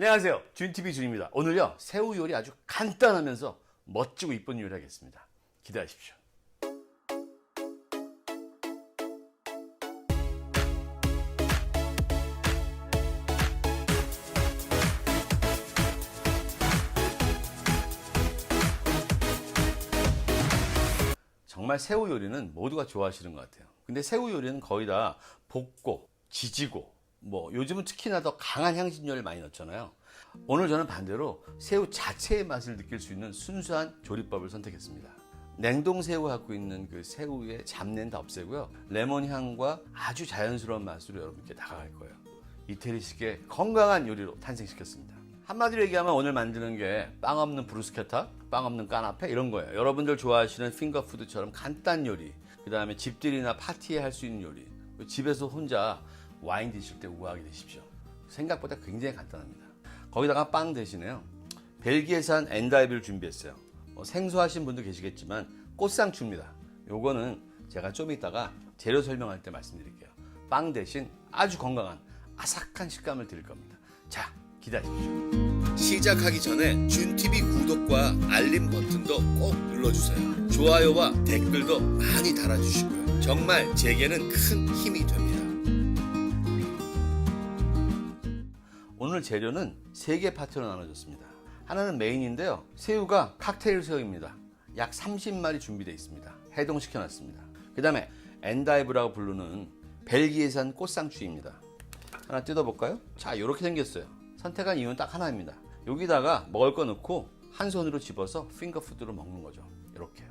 안녕하세요, 준TV 준입니다. 오늘요, 새우 요리 아주 간단하면서 멋지고 이쁜 요리 하겠습니다. 기대하십시오. 정말 새우 요리는 모두가 좋아하시는 것 같아요. 근데 새우 요리는 거의 다 볶고 지지고 요즘은 특히나 더 강한 향신료를 많이 넣잖아요. 오늘 저는 반대로 새우 자체의 맛을 느낄 수 있는 순수한 조리법을 선택했습니다. 냉동 새우가 갖고 있는 그 새우의 잡내는 다 없애고요, 레몬 향과 아주 자연스러운 맛으로 여러분께 다가갈 거예요. 이태리식의 건강한 요리로 탄생시켰습니다. 한마디로 얘기하면 오늘 만드는 게 빵 없는 브루스케타, 빵 없는 까나페 이런 거예요. 여러분들 좋아하시는 핑거푸드처럼 간단 요리, 그 다음에 집들이나 파티에 할 수 있는 요리, 집에서 혼자 와인 드실 때 우아하게 드십시오. 생각보다 굉장히 간단합니다. 거기다가 빵 대신에요, 벨기에산 엔다이브를 준비했어요. 생소하신 분도 계시겠지만 꽃상추입니다. 요거는 제가 좀 이따가 재료 설명할 때 말씀드릴게요. 빵 대신 아주 건강한 아삭한 식감을 드릴 겁니다. 자, 기대하십시오. 시작하기 전에 준TV 구독과 알림 버튼도 꼭 눌러주세요. 좋아요와 댓글도 많이 달아주시고요. 정말 제게는 큰 힘이 됩니다. 오늘 재료는 3개 파트로 나눠졌습니다. 하나는 메인인데요, 새우가 칵테일 새우입니다. 약 30마리 준비되어 있습니다. 해동시켜 놨습니다. 그 다음에 엔다이브라고 부르는 벨기에산 꽃상추입니다. 하나 뜯어볼까요? 자, 이렇게 생겼어요. 선택한 이유는 딱 하나입니다. 여기다가 먹을 거 넣고 한 손으로 집어서 핑거푸드로 먹는 거죠. 이렇게요.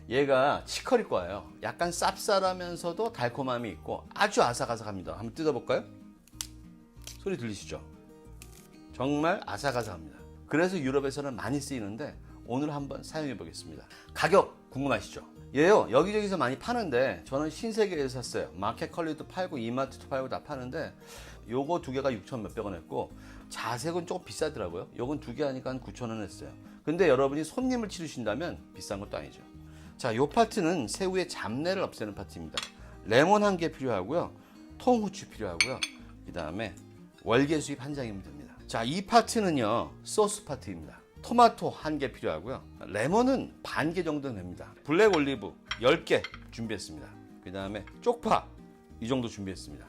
얘가 치커리과예요. 약간 쌉쌀하면서도 달콤함이 있고 아주 아삭아삭합니다. 한번 뜯어볼까요? 소리 들리시죠? 정말 아삭아삭합니다. 그래서 유럽에서는 많이 쓰이는데 오늘 한번 사용해 보겠습니다. 가격 궁금하시죠? 얘요, 여기저기서 많이 파는데 저는 신세계에서 샀어요. 마켓컬리도 팔고 이마트도 팔고 다 파는데 요거 2개가 6천 몇백 원 했고, 자색은 조금 비싸더라고요. 요건 2개 하니까 한 9천 원 했어요. 근데 여러분이 손님을 치르신다면 비싼 것도 아니죠. 자, 요 파트는 새우의 잡내를 없애는 파트입니다. 레몬 1개 필요하고요, 통후추 필요하고요, 그 다음에 월계수잎 1장이면 됩니다. 자, 이 파트는요, 소스 파트입니다. 토마토 1개 필요하고요, 레몬은 반 개 정도는 됩니다. 블랙 올리브 10개 준비했습니다. 그 다음에 쪽파 이 정도 준비했습니다.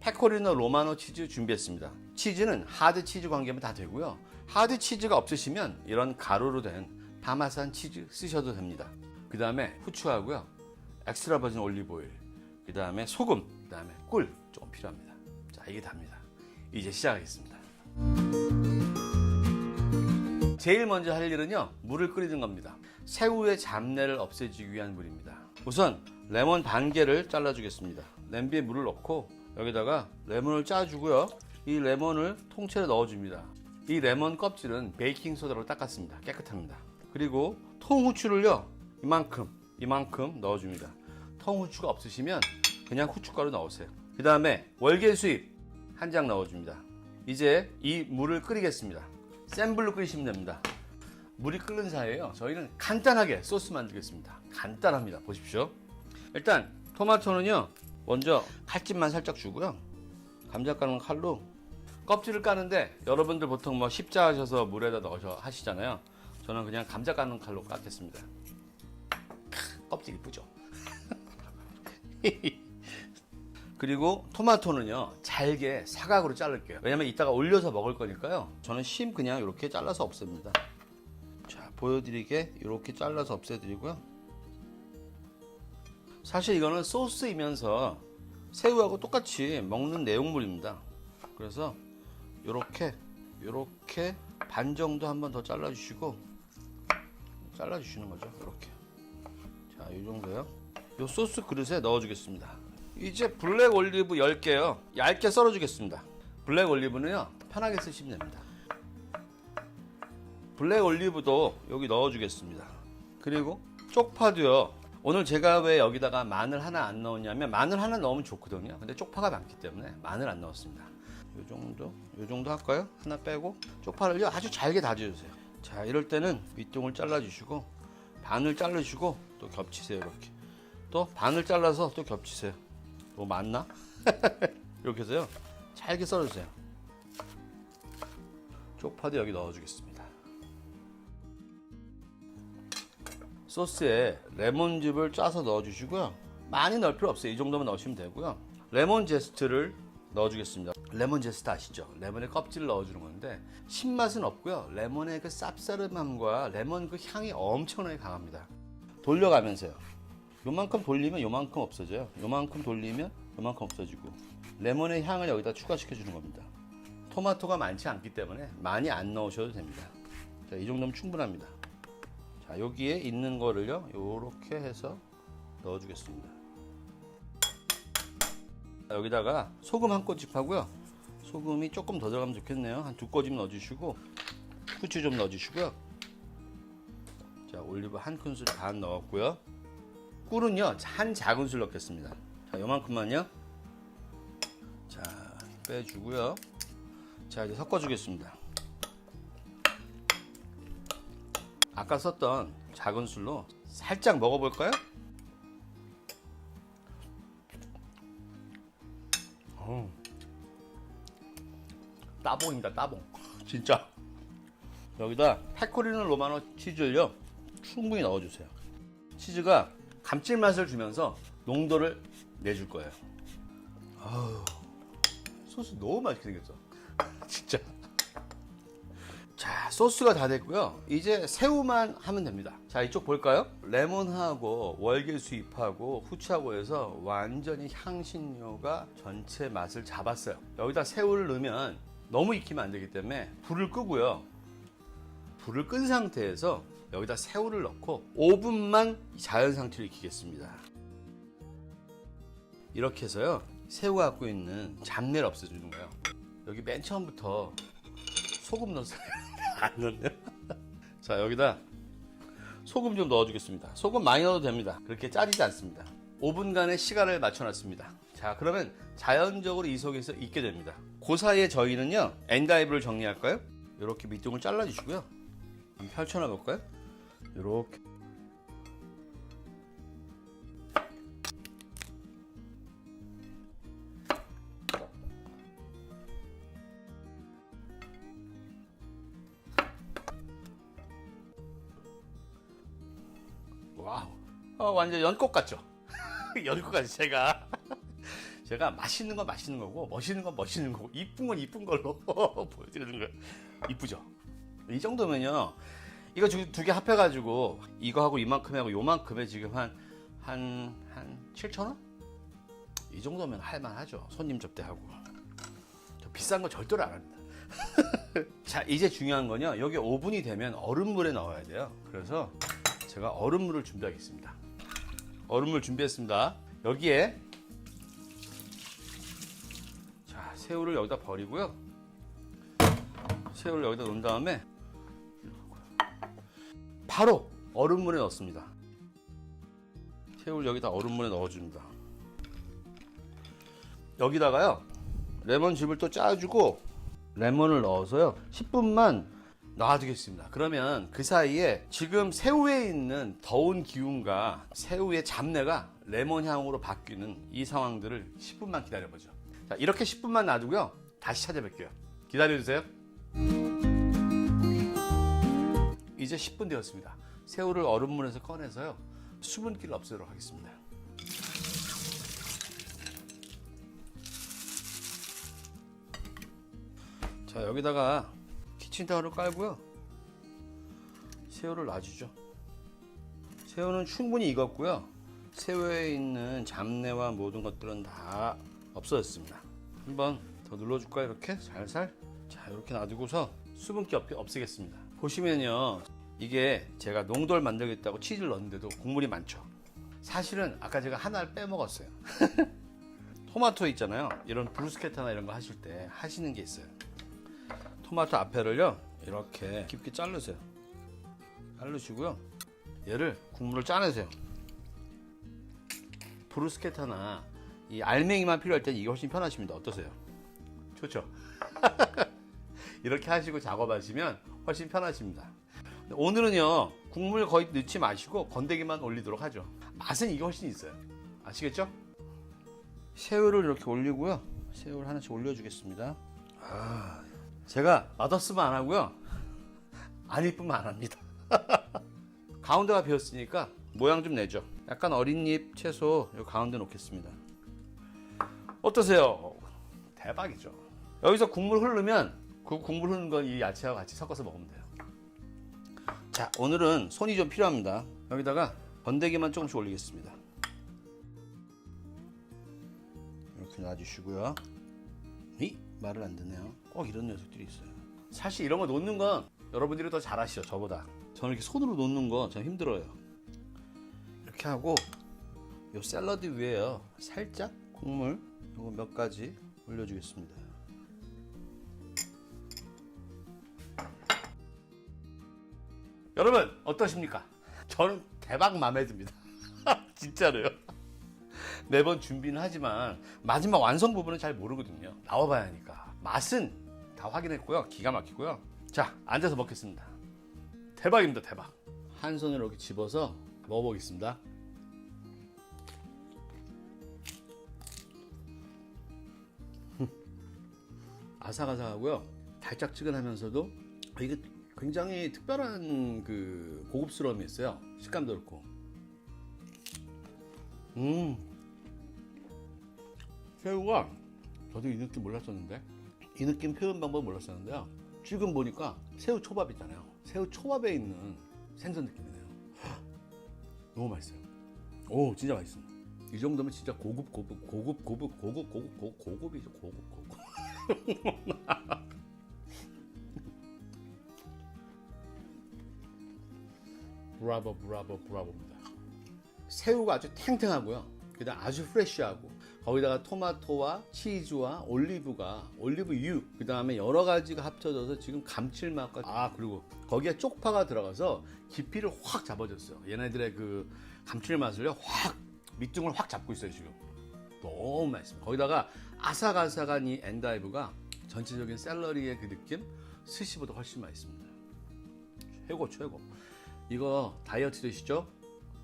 페코리노 로마노 치즈 준비했습니다. 치즈는 하드 치즈 관계면 다 되고요, 하드 치즈가 없으시면 이런 가루로 된 파마산 치즈 쓰셔도 됩니다. 그 다음에 후추하고요, 엑스트라 버진 올리브 오일, 그 다음에 소금, 그 다음에 꿀 조금 필요합니다. 자, 이게 답니다. 이제 시작하겠습니다. 제일 먼저 할 일은요, 물을 끓이는 겁니다. 새우의 잡내를 없애주기 위한 물입니다. 우선 레몬 반 개를 잘라주겠습니다. 냄비에 물을 넣고 여기다가 레몬을 짜주고요, 이 레몬을 통째로 넣어줍니다. 이 레몬 껍질은 베이킹소다로 닦았습니다. 깨끗합니다. 그리고 통후추를요, 이만큼 넣어줍니다. 통후추가 없으시면 그냥 후춧가루 넣으세요. 그 다음에 월계수잎 1장 넣어줍니다. 이제 이 물을 끓이겠습니다. 센 불로 끓이시면 됩니다. 물이 끓는 사이에요, 저희는 간단하게 소스 만들겠습니다. 간단합니다. 보십시오. 일단 토마토는요, 먼저 칼집만 살짝 주고요, 감자 까는 칼로 껍질을 까는데 여러분들 보통 십자하셔서 물에다 넣어서 하시잖아요. 저는 그냥 감자 까는 칼로 깎겠습니다. 껍질 이쁘죠? 그리고 토마토는요, 잘게 사각으로 자를게요. 왜냐면 이따가 올려서 먹을 거니까요. 저는 심 그냥 이렇게 잘라서 없앱니다. 자, 보여드리게 이렇게 잘라서 없애드리고요. 사실 이거는 소스이면서 새우하고 똑같이 먹는 내용물입니다. 그래서 이렇게 반 정도 한번 더 잘라주시고, 잘라주시는 거죠. 이렇게. 자, 이 정도요. 이 소스 그릇에 넣어주겠습니다. 이제 블랙 올리브 10개요. 얇게 썰어주겠습니다. 블랙 올리브는요, 편하게 쓰시면 됩니다. 블랙 올리브도 여기 넣어주겠습니다. 그리고 쪽파도요. 오늘 제가 왜 여기다가 마늘 하나 안 넣었냐면, 마늘 하나 넣으면 좋거든요. 근데 쪽파가 많기 때문에 마늘 안 넣었습니다. 요 정도 할까요? 하나 빼고 쪽파를요, 아주 잘게 다져주세요. 자, 이럴 때는 윗동을 잘라주시고 반을 자르시고 또 겹치세요. 이렇게 또 반을 잘라서 또 겹치세요. 뭐 맞나? 이렇게 해서요, 잘게 썰어주세요. 쪽파도 여기 넣어주겠습니다. 소스에 레몬즙을 짜서 넣어주시고요. 많이 넣을 필요 없어요. 이 정도만 넣으시면 되고요. 레몬 제스트를 넣어주겠습니다. 레몬 제스트 아시죠? 레몬의 껍질을 넣어주는 건데 신맛은 없고요. 레몬의 그 쌉싸름함과 레몬 그 향이 엄청나게 강합니다. 돌려가면서요. 요만큼 돌리면 요만큼 없어져요. 요만큼 돌리면 요만큼 없어지고 레몬의 향을 여기다 추가시켜 주는 겁니다. 토마토가 많지 않기 때문에 많이 안 넣으셔도 됩니다. 자, 이 정도면 충분합니다. 자, 여기에 있는 거를요 요렇게 해서 넣어주겠습니다. 여기다가 소금 한 꼬집 하고요. 소금이 조금 더 들어가면 좋겠네요. 한 2꼬집 넣어주시고 후추 좀 넣어주시고요. 자, 올리브 한 큰술 반 넣었고요. 꿀은요 한 작은술 넣겠습니다. 자, 요만큼만요. 자, 빼주고요. 자, 이제 섞어주겠습니다. 아까 썼던 작은 술로 살짝 먹어볼까요? 따봉입니다, 따봉. 진짜. 여기다 페코리노 로마노 치즈를요 충분히 넣어주세요. 치즈가 감칠맛을 주면서 농도를 내줄 거예요. 아우, 소스 너무 맛있게 생겼어. 진짜. 자, 소스가 다 됐고요. 이제 새우만 하면 됩니다. 자, 이쪽 볼까요? 레몬하고 월계수잎하고 후추하고 해서 완전히 향신료가 전체 맛을 잡았어요. 여기다 새우를 넣으면 너무 익히면 안 되기 때문에 불을 끄고요. 불을 끈 상태에서 여기다 새우를 넣고 5분만 자연 상태로 익히겠습니다. 이렇게 해서요. 새우가 갖고 있는 잡내를 없애주는 거예요. 여기 맨 처음부터 소금 넣었어요. 안 넣네요. 자, 여기다 소금 좀 넣어주겠습니다. 소금 많이 넣어도 됩니다. 그렇게 짜지지 않습니다. 5분간의 시간을 맞춰놨습니다. 자, 그러면 자연적으로 이 속에서 익게 됩니다. 그 사이에 저희는요 엔다이브를 정리할까요? 이렇게 밑둥을 잘라주시고요. 한번 펼쳐놔 볼까요? 이렇게. 와우, 완전 연꽃 같죠? 연꽃 같죠? 제가 맛있는 건 맛있는 거고 멋있는 건 멋있는 거고 이쁜 건 이쁜 걸로 보여드리는 거예요. 이쁘죠? 이 정도면요 이거 두 개 합해가지고 이거하고 이만큼하고 요만큼에 지금 한 7,000원? 이 정도면 할만하죠. 손님 접대하고. 저 비싼 거 절대로 안 합니다. 자, 이제 중요한 건요 여기 오븐이 되면 얼음물에 넣어야 돼요. 그래서 제가 얼음물을 준비하겠습니다. 얼음물 준비했습니다. 여기에 자, 새우를 여기다 버리고요. 새우를 여기다 놓은 다음에 바로 얼음물에 넣습니다. 새우를 여기다 얼음물에 넣어줍니다. 여기다가요 레몬즙을 또 짜주고 레몬을 넣어서요 10분만 놔두겠습니다. 그러면 그 사이에 지금 새우에 있는 더운 기운과 새우의 잡내가 레몬 향으로 바뀌는 이 상황들을 10분만 기다려보죠. 자, 이렇게 10분만 놔두고요 다시 찾아뵐게요. 기다려주세요. 이제 10분 되었습니다. 새우를 얼음물에서 꺼내서요 수분기를 없애도록 하겠습니다. 자, 여기다가 키친타올을 깔고요 새우를 놔주죠. 새우는 충분히 익었고요 새우에 있는 잡내와 모든 것들은 다 없어졌습니다. 한번 더 눌러줄까요? 이렇게 살살. 자, 이렇게 놔두고서 수분기 없애겠습니다. 보시면요 이게 제가 농도를 만들겠다고 치즈를 넣었는데도 국물이 많죠. 사실은 아까 제가 하나를 빼먹었어요. 토마토 있잖아요. 이런 브루스케타나 이런 거 하실 때 하시는 게 있어요. 토마토 앞에를요 이렇게 깊게 자르세요. 자르시고요 얘를 국물을 짜내세요. 브루스케타나 이 알맹이만 필요할 때는 이게 훨씬 편하십니다. 어떠세요? 좋죠? 이렇게 하시고 작업하시면 훨씬 편하십니다. 오늘은요 국물 거의 넣지 마시고 건더기만 올리도록 하죠. 맛은 이게 훨씬 있어요. 아시겠죠? 새우를 이렇게 올리고요 새우를 하나씩 올려주겠습니다. 제가 맛없으면 안 하고요. 안 이쁘면 안 합니다. 가운데가 비었으니까 모양 좀 내죠. 약간 어린 잎 채소 요 가운데 놓겠습니다. 어떠세요? 대박이죠. 여기서 국물 흐르면 그 국물 흐르는 건 이 야채와 같이 섞어서 먹으면 돼요. 자, 오늘은 손이 좀 필요합니다. 여기다가 건더기만 조금씩 올리겠습니다. 이렇게 놔주시고요. 이 말을 안 듣네요. 꼭 이런 녀석들이 있어요. 사실 이런 거 놓는 건 여러분들이 더 잘하시죠, 저보다. 저는 이렇게 손으로 놓는 거 전 힘들어요. 이렇게 하고 요 샐러드 위에요, 살짝 국물 요거 몇 가지 올려주겠습니다. 여러분 어떠십니까? 저는 대박 마음에 듭니다. 진짜로요. 매번 준비는 하지만 마지막 완성 부분은 잘 모르거든요. 나와봐야 하니까. 맛은 다 확인했고요. 기가 막히고요. 자, 앉아서 먹겠습니다. 대박입니다, 대박. 한 손으로 이렇게 집어서 먹어보겠습니다. 아삭아삭하고요. 달짝지근하면서도 이게 굉장히 특별한 그 고급스러움이 있어요. 식감도 그렇고. 새우가 저도 이 느낌 몰랐었는데, 이 느낌 표현 방법 몰랐었는데요. 지금 보니까 새우 초밥 있잖아요. 새우 초밥에 있는 생선 느낌이네요. 너무 맛있어요. 오, 진짜 맛있습니다. 이 정도면 진짜 고급이죠. 고급. 브라보입니다. 새우가 아주 탱탱하고요. 그다음 아주 프레쉬하고, 거기다가 토마토와 치즈와 올리브유, 그 다음에 여러 가지가 합쳐져서 지금 감칠맛과, 그리고 거기에 쪽파가 들어가서 깊이를 확 잡아줬어요. 얘네들의 그 감칠맛을요, 확 밑둥을 확 잡고 있어요. 지금 너무 맛있습니다. 거기다가 아삭아삭한 이 엔다이브가 전체적인 샐러리의 그 느낌, 스시보다 훨씬 맛있습니다. 최고. 이거 다이어트 되시죠?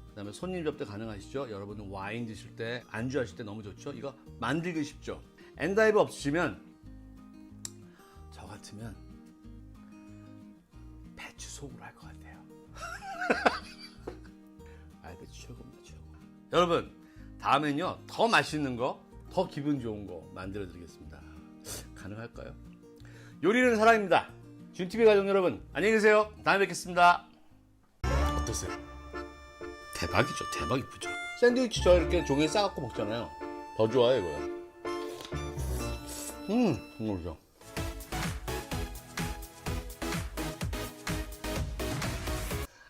그 다음에 손님 접대 가능하시죠? 여러분은 와인 드실 때, 안주 하실 때 너무 좋죠? 이거 만들기 쉽죠? 엔다이브 없으시면, 저 같으면 배추 속으로 할 것 같아요. 알배추 최고입니다, 최고. 여러분, 다음엔요, 더 맛있는 거, 더 기분 좋은 거 만들어 드리겠습니다. 가능할까요? 요리는 사랑입니다. 준TV 가족 여러분, 안녕히 계세요. 다음에 뵙겠습니다. 어떠세요? 대박이죠. 대박 이쁘죠. 샌드위치 저 이렇게 종이에 싸갖고 먹잖아요. 더 좋아요, 이거요. 이거죠.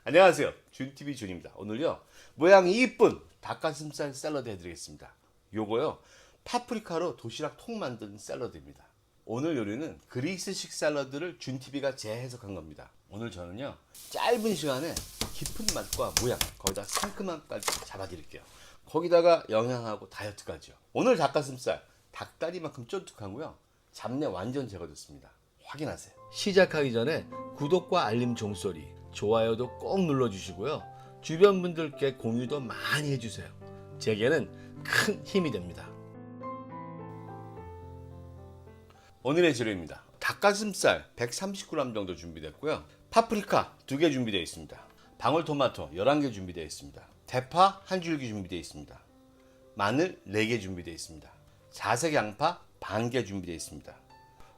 안녕하세요. 준TV 준입니다. 오늘요, 모양이 이쁜 닭가슴살 샐러드 해드리겠습니다. 요거요, 파프리카로 도시락 통 만든 샐러드입니다. 오늘 요리는 그리스식 샐러드를 준TV가 재해석한 겁니다. 오늘 저는요, 짧은 시간에 깊은 맛과 모양, 거기다 상큼함까지 잡아드릴게요. 거기다가 영양하고 다이어트까지요. 오늘 닭가슴살, 닭다리만큼 쫀득하고요. 잡내 완전 제거됐습니다. 확인하세요. 시작하기 전에 구독과 알림 종소리, 좋아요도 꼭 눌러주시고요. 주변 분들께 공유도 많이 해주세요. 제게는 큰 힘이 됩니다. 오늘의 재료입니다. 닭가슴살 130g 정도 준비됐고요. 파프리카 2개 준비되어 있습니다. 방울토마토 11개 준비되어 있습니다. 대파 1줄기 준비되어 있습니다. 마늘 4개 준비되어 있습니다. 자색 양파 반 개 준비되어 있습니다.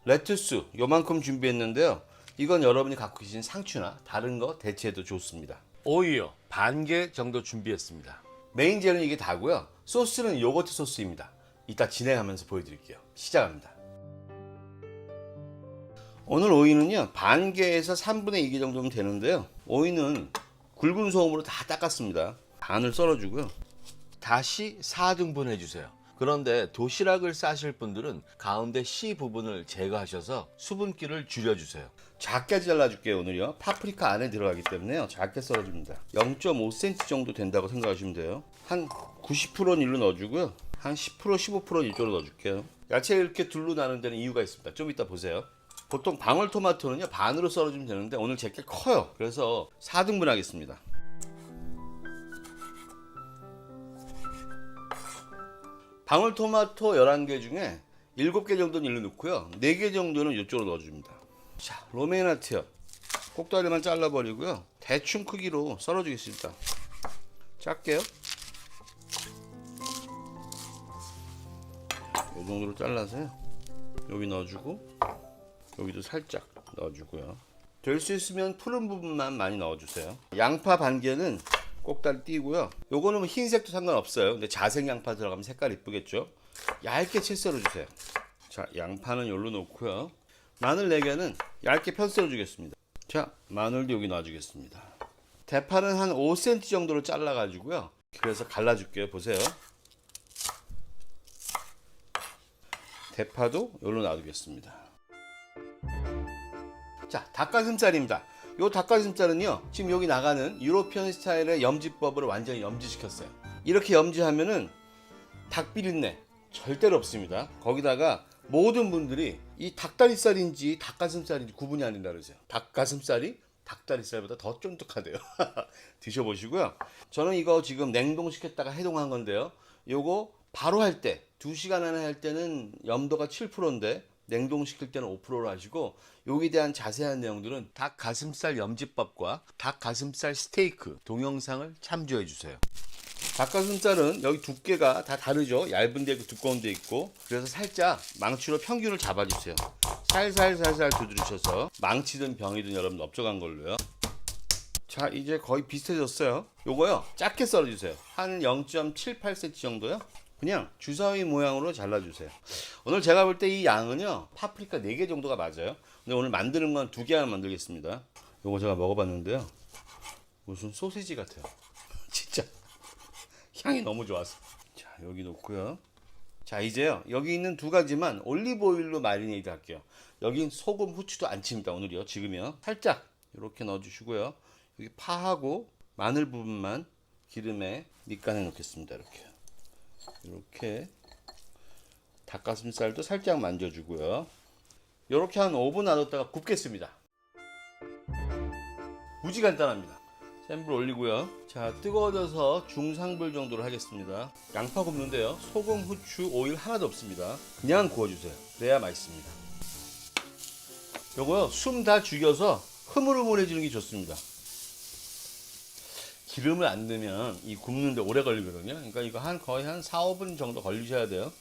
레투스 요만큼 준비했는데요. 이건 여러분이 갖고 계신 상추나 다른 거 대체해도 좋습니다. 오이요 반 개 정도 준비했습니다. 메인 재료는 이게 다고요. 소스는 요거트 소스입니다. 이따 진행하면서 보여드릴게요. 시작합니다. 오늘 오이는요, 반 개에서 3분의 2개 정도면 되는데요. 오이는 굵은 소금으로 다 닦았습니다. 반을 썰어주고요. 다시 4등분 해주세요. 그런데 도시락을 싸실 분들은 가운데 C 부분을 제거하셔서 수분기를 줄여주세요. 작게 잘라줄게요. 오늘요, 파프리카 안에 들어가기 때문에요, 작게 썰어줍니다. 0.5cm 정도 된다고 생각하시면 돼요. 한 90%는 일로 넣어주고요. 한 10%, 15%는 이쪽으로 넣어줄게요. 야채 이렇게 둘로 나눈 데는 이유가 있습니다. 좀 이따 보세요. 보통 방울토마토는요, 반으로 썰어주면 되는데 오늘 제게 커요. 그래서 4등분 하겠습니다. 방울토마토 11개 중에 7개 정도는 일로 넣고요. 4개 정도는 이쪽으로 넣어줍니다. 자, 로메인하트요. 꼭다리만 잘라버리고요. 대충 크기로 썰어주겠습니다. 작게요. 이 정도로 잘라서요. 여기 넣어주고 여기도 살짝 넣어주고요. 될 수 있으면 푸른 부분만 많이 넣어주세요. 양파 반 개는 꼭다리 띄고요. 요거는 뭐 흰색도 상관없어요. 근데 자색 양파 들어가면 색깔 이쁘겠죠. 얇게 채 썰어주세요. 자, 양파는 여기로 놓고요. 마늘 4개는 얇게 편 썰어주겠습니다. 자, 마늘도 여기 놔주겠습니다. 대파는 한 5cm 정도로 잘라가지고요. 그래서 갈라줄게요. 보세요. 대파도 여기로 놔두겠습니다. 자, 닭가슴살입니다. 이 닭가슴살은요, 지금 여기 나가는 유로피언 스타일의 염지법으로 완전히 염지시켰어요. 이렇게 염지하면은 닭비린내 절대로 없습니다. 거기다가 모든 분들이 이 닭다리살인지 닭가슴살인지 구분이 안 된다 그러세요. 닭가슴살이 닭다리살보다 더 쫀득하대요. 드셔보시고요. 저는 이거 지금 냉동시켰다가 해동한 건데요. 요거 바로 할 때 2시간 안에 할 때는 염도가 7%인데 냉동시킬 때는 5%로 하시고, 여기에 대한 자세한 내용들은 닭가슴살 염지법과 닭가슴살 스테이크 동영상을 참조해 주세요. 닭가슴살은 여기 두께가 다 다르죠. 얇은 데 있고 두꺼운 데 있고. 그래서 살짝 망치로 평균을 잡아주세요. 살살 두드리셔서 망치든 병이든 여러분 넓적한 걸로요. 자, 이제 거의 비슷해졌어요. 요거요, 작게 썰어주세요. 한 0.78cm 정도요. 그냥 주사위 모양으로 잘라주세요. 오늘 제가 볼 때 이 양은요, 파프리카 4개 정도가 맞아요. 근데 오늘 만드는 건 2개만 만들겠습니다. 요거 제가 먹어봤는데요, 무슨 소시지 같아요. 진짜 향이 너무 좋았어. 자, 여기 놓고요. 자, 이제요, 여기 있는 2가지만 올리브 오일로 마리네이드 할게요. 여긴 소금, 후추도 안 칩니다. 오늘이요, 지금이요. 살짝 이렇게 넣어주시고요. 여기 파하고 마늘 부분만 기름에 밑간해 놓겠습니다. 이렇게 닭가슴살도 살짝 만져주고요. 이렇게 한 5분 놔뒀다가 굽겠습니다. 무지 간단합니다. 센 불 올리고요. 자, 뜨거워져서 중상불 정도로 하겠습니다. 양파 굽는데요, 소금, 후추, 오일 하나도 없습니다. 그냥 구워주세요. 그래야 맛있습니다. 요거요, 숨 다 죽여서 흐물흐물해지는 게 좋습니다. 기름을 안 넣으면 이 굽는데 오래 걸리거든요. 그러니까 이거 거의 한 4, 5분 정도 걸리셔야 돼요.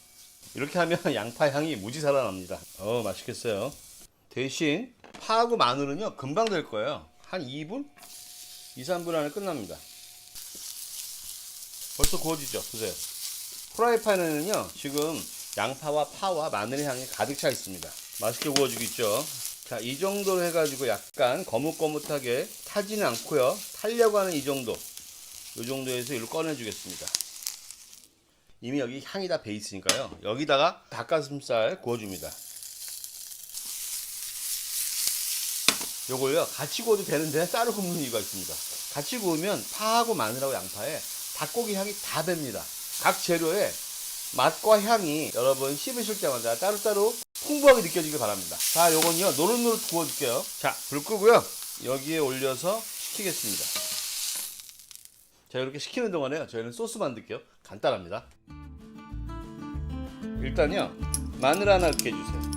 이렇게 하면 양파 향이 무지 살아납니다. 맛있겠어요. 대신 파하고 마늘은요, 금방 될 거예요. 한 2분? 2, 3분 안에 끝납니다. 벌써 구워지죠? 보세요. 프라이팬에는요, 지금 양파와 파와 마늘의 향이 가득 차 있습니다. 맛있게 구워지고 있죠? 자, 이 정도로 해가지고 약간 거뭇거뭇하게 타지는 않고요. 타려고 하는 이 정도. 이 정도에서 이걸 꺼내주겠습니다. 이미 여기 향이 다 배 있으니까요. 여기다가 닭가슴살 구워줍니다. 요걸요, 같이 구워도 되는데 따로 굽는 이유가 있습니다. 같이 구우면 파하고 마늘하고 양파에 닭고기 향이 다 뱄니다. 각 재료에 맛과 향이 여러분 씹으실 때마다 따로따로 풍부하게 느껴지길 바랍니다. 자, 요건요, 노릇노릇 구워줄게요. 자, 불 끄고요, 여기에 올려서 식히겠습니다. 자, 이렇게 식히는 동안에요, 저희는 소스 만들게요. 간단합니다. 일단요, 마늘 하나 이렇게 해주세요.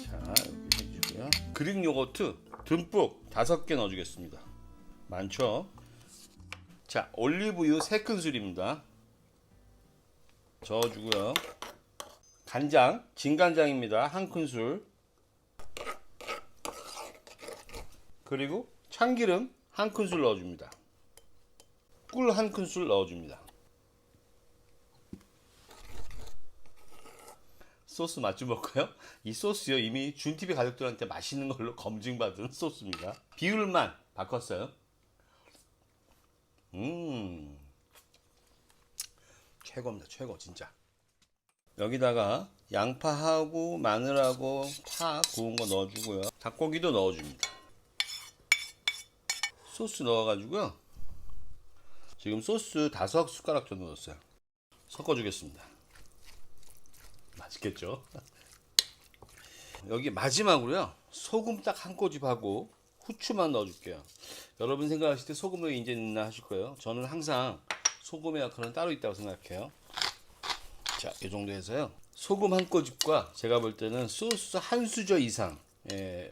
자, 이렇게 해주고요. 그릭 요거트 듬뿍 5개 넣어주겠습니다. 많죠? 자, 올리브유 3큰술입니다. 저어주고요. 간장, 진간장입니다. 1큰술. 그리고 참기름 1큰술 넣어줍니다. 꿀 1큰술 넣어줍니다. 소스 맛 좀 볼까요? 이 소스요, 이미 준TV 가족들한테 맛있는 걸로 검증받은 소스입니다. 비율만 바꿨어요. 최고입니다. 최고, 진짜. 여기다가 양파하고 마늘하고 파 구운 거 넣어주고요. 닭고기도 넣어줍니다. 소스 넣어가지고요. 지금 소스 5숟가락 정도 넣었어요. 섞어주겠습니다. 맛있겠죠? 여기 마지막으로요, 소금 딱 1꼬집하고 후추만 넣어줄게요. 여러분 생각하실 때 소금을 이제 넣나 하실 거예요. 저는 항상 소금의 역할은 따로 있다고 생각해요. 자, 이 정도 해서요, 소금 1꼬집과 제가 볼 때는 소스 1수저 이상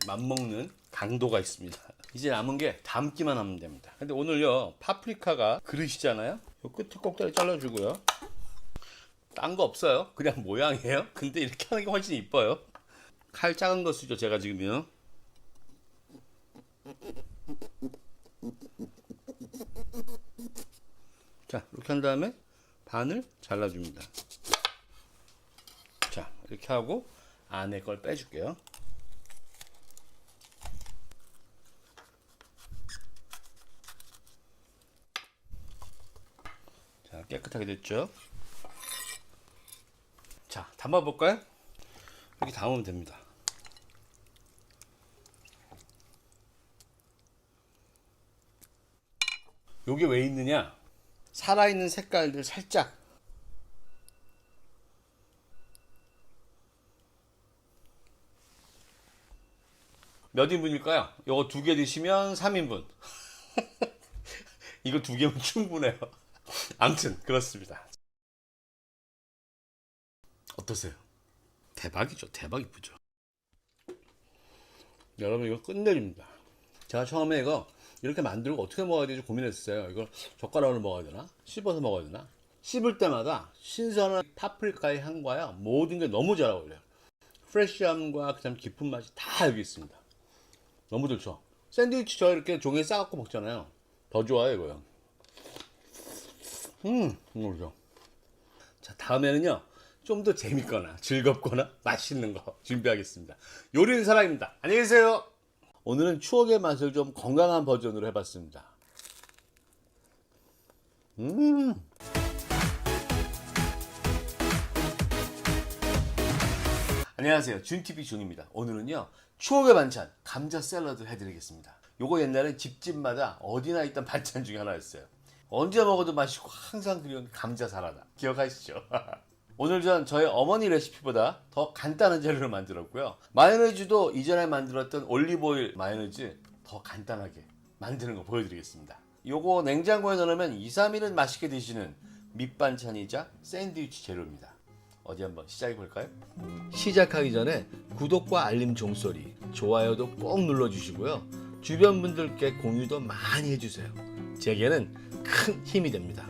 맞먹는 강도가 있습니다. 이제 남은 게 담기만 하면 됩니다. 근데 오늘요 파프리카가 그릇이잖아요. 요 끝에 꼭다리 잘라주고요. 딴 거 없어요. 그냥 모양이에요. 근데 이렇게 하는 게 훨씬 이뻐요. 칼 작은 거 쓰죠 제가 지금요. 자 이렇게 한 다음에 반을 잘라줍니다. 자 이렇게 하고 안에 걸 빼줄게요. 자 깨끗하게 됐죠. 자 담아볼까요? 이렇게 담으면 됩니다. 요게 왜 있느냐, 살아있는 색깔들 살짝 몇 인분일까요? 요거 2개 드시면 3인분. 이거 2개면 충분해요. 아무튼 그렇습니다. 어떠세요? 대박이죠. 대박 이쁘죠. 여러분 이거 끝내줍니다. 제가 처음에 이거 이렇게 만들고 어떻게 먹어야 되지 고민했어요. 이걸 젓가락으로 먹어야 되나? 씹어서 먹어야 되나? 씹을 때마다 신선한 파프리카의 향과요 모든 게 너무 잘 어울려요. 프레쉬함과 그다음 깊은 맛이 다 여기 있습니다. 너무 좋죠. 샌드위치 저 이렇게 종이에 싸갖고 먹잖아요. 더 좋아요 이거요. 너무 좋죠. 자 다음에는요 좀 더 재밌거나 즐겁거나 맛있는 거 준비하겠습니다. 요리는 사랑입니다. 안녕히 계세요. 오늘은 추억의 맛을 좀 건강한 버전으로 해봤습니다. 안녕하세요. 준TV 준입니다. 오늘은요 추억의 반찬 감자 샐러드 해드리겠습니다. 요거 옛날에 집집마다 어디나 있던 반찬 중에 하나였어요. 언제 먹어도 맛있고 항상 그리운 감자 사라다 기억하시죠? 오늘 전 저희 어머니 레시피보다 더 간단한 재료로 만들었고요. 마요네즈도 이전에 만들었던 올리브오일 마요네즈 더 간단하게 만드는 거 보여드리겠습니다. 요거 냉장고에 넣으면 2, 3일은 맛있게 드시는 밑반찬이자 샌드위치 재료입니다. 어디 한번 시작해 볼까요? 시작하기 전에 구독과 알림 종소리, 좋아요도 꼭 눌러주시고요. 주변 분들께 공유도 많이 해주세요. 제게는 큰 힘이 됩니다.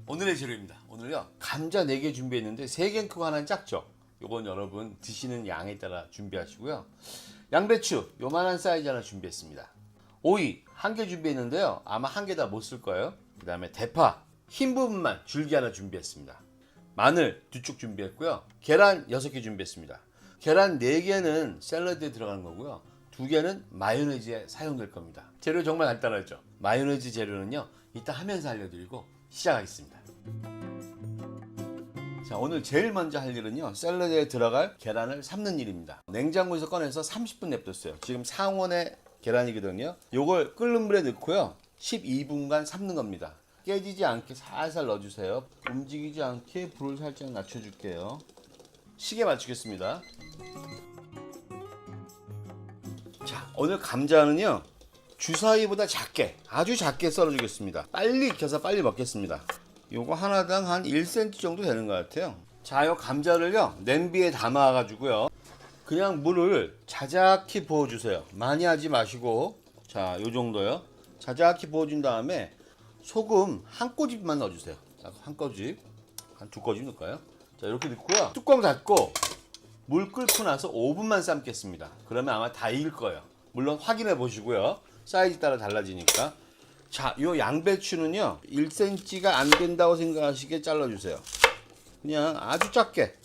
오늘의 재료입니다. 오늘요 감자 4개 준비했는데 3개는 크고 하나는 작죠. 요건 여러분 드시는 양에 따라 준비하시고요. 양배추 요만한 사이즈 하나 준비했습니다. 오이 1개 준비했는데요 아마 1개 다 못 쓸 거예요. 그 다음에 대파 흰 부분만 줄기 하나 준비했습니다. 마늘 2쪽 준비했고요. 계란 6개 준비했습니다. 계란 4개는 샐러드에 들어가는 거고요. 2개는 마요네즈에 사용될 겁니다. 재료 정말 간단하죠. 마요네즈 재료는요 이따 하면서 알려드리고 시작하겠습니다. 자 오늘 제일 먼저 할 일은요 샐러드에 들어갈 계란을 삶는 일입니다. 냉장고에서 꺼내서 30분 냅뒀어요. 지금 상온의 계란이거든요. 요걸 끓는 물에 넣고요 12분간 삶는 겁니다. 깨지지 않게 살살 넣어주세요. 움직이지 않게 불을 살짝 낮춰줄게요. 시계 맞추겠습니다. 자 오늘 감자는요 주사위보다 작게 아주 작게 썰어주겠습니다. 빨리 익혀서 빨리 먹겠습니다. 요거 하나당 한 1cm 정도 되는 것 같아요. 자 요 감자를요 냄비에 담아 가지고요 그냥 물을 자작히 부어주세요. 많이 하지 마시고 자 요 정도요. 자작히 부어준 다음에 소금 한 꼬집만 넣어주세요. 한 꼬집 한 2꼬집 넣을까요? 자 이렇게 넣고요 뚜껑 닫고 물 끓고 나서 5분만 삶겠습니다. 그러면 아마 다 익을 거예요. 물론 확인해 보시고요. 사이즈 따라 달라지니까. 자, 요 양배추는요 1cm가 안 된다고 생각하시게 잘라주세요. 그냥 아주 작게.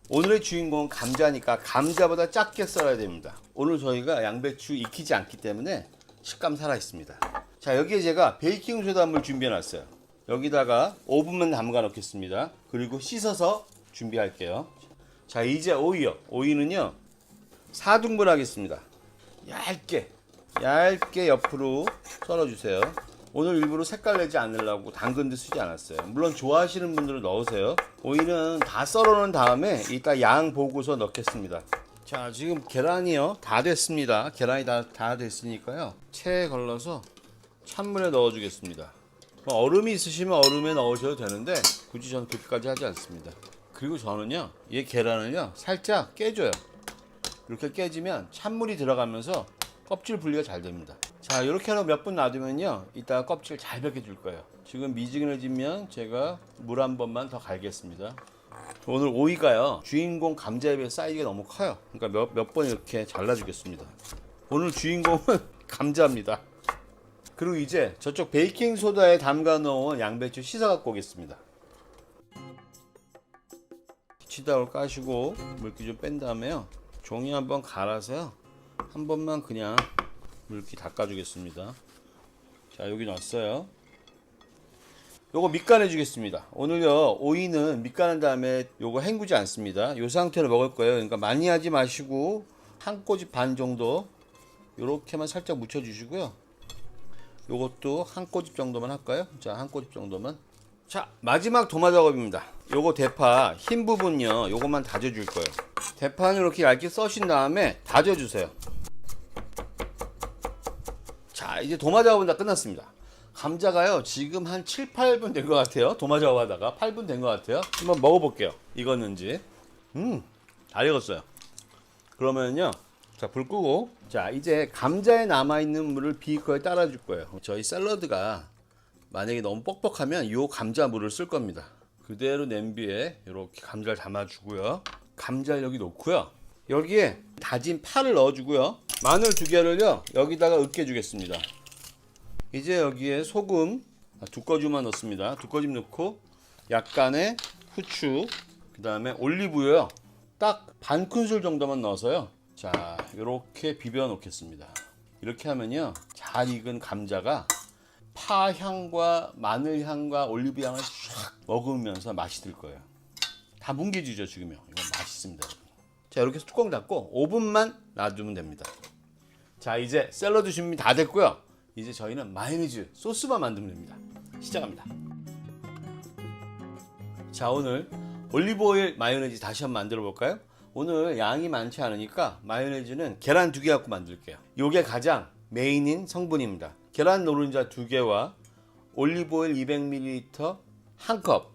오늘의 주인공은 감자니까 감자보다 작게 썰어야 됩니다. 오늘 저희가 양배추 익히지 않기 때문에 식감 살아있습니다. 자, 여기에 제가 베이킹소다물 준비해 놨어요. 여기다가 5분만 담가 놓겠습니다. 그리고 씻어서 준비할게요. 자, 이제 오이요. 오이는요 4등분 하겠습니다. 얇게 옆으로 썰어주세요. 오늘 일부러 색깔 내지 않으려고 당근도 쓰지 않았어요. 물론 좋아하시는 분들은 넣으세요. 오이는 다 썰어 놓은 다음에 이따 양 보고서 넣겠습니다. 자 지금 계란이요 다 됐습니다. 계란이 다 됐으니까요 체에 걸러서 찬물에 넣어 주겠습니다. 얼음이 있으시면 얼음에 넣으셔도 되는데 굳이 저는 그렇게까지 하지 않습니다. 그리고 저는요, 이 계란을요 살짝 깨줘요. 이렇게 깨지면 찬물이 들어가면서 껍질 분리가 잘 됩니다. 자, 이렇게 하고 몇 분 놔두면요, 이따가 껍질 잘 벗겨줄 거예요. 지금 미지근해지면 제가 물 한 번만 더 갈겠습니다. 오늘 오이가요, 주인공 감자에 비해 사이즈가 너무 커요. 그러니까 몇 번 이렇게 잘라주겠습니다. 오늘 주인공은 감자입니다. 그리고 이제 저쪽 베이킹 소다에 담가 놓은 양배추 씻어 갖고 오겠습니다. 치다울 까시고 물기 좀 뺀 다음에요, 종이 한번 갈아서요, 한 번만 그냥 물기 닦아주겠습니다. 자, 여기 놨어요. 요거 밑간해 주겠습니다. 오늘요, 오이는 밑간한 다음에 요거 헹구지 않습니다. 요 상태로 먹을 거예요. 그러니까 많이 하지 마시고 한 꼬집 반 정도 요렇게만 살짝 묻혀 주시고요. 요것도 한 꼬집 정도만 할까요? 자, 한 꼬집 정도만. 자, 마지막 도마 작업입니다. 요거 대파 흰 부분요, 요것만 다져 줄 거예요. 대파는 이렇게 얇게 써신 다음에 다져 주세요. 자, 이제 도마 작업은 다 끝났습니다. 감자가요, 지금 한 7, 8분 된 것 같아요. 도마 작업하다가 8분 된 것 같아요. 한번 먹어볼게요. 익었는지. 다 익었어요. 그러면요, 자, 불 끄고, 자, 이제 감자에 남아있는 물을 비거에 따라줄 거예요. 저희 샐러드가 만약에 너무 뻑뻑하면 이 감자 물을 쓸 겁니다. 그대로 냄비에 이렇게 감자를 담아주고요. 감자를 여기 놓고요. 여기에 다진 파를 넣어주고요. 마늘 2개를요, 여기다가 으깨주겠습니다. 이제 여기에 소금 2꺼주만 넣습니다. 2꺼집 넣고 약간의 후추, 그 다음에 올리브유요, 딱 반 큰술 정도만 넣어서요. 자, 이렇게 비벼 놓겠습니다. 이렇게 하면요, 잘 익은 감자가 파 향과 마늘 향과 올리브 향을 쫙 먹으면서 맛이 들 거예요. 다 뭉개지죠 지금요. 이건 맛있습니다. 자, 이렇게 해서 뚜껑 닫고 5분만 놔두면 됩니다. 자, 이제 샐러드 준비 다 됐고요. 이제 저희는 마요네즈 소스만 만들면 됩니다. 시작합니다. 자, 오늘 올리브오일 마요네즈 다시 한번 만들어 볼까요? 오늘 양이 많지 않으니까 마요네즈는 계란 2개 갖고 만들게요. 이게 가장 메인인 성분입니다. 계란 노른자 2개와 올리브오일 200ml 1컵,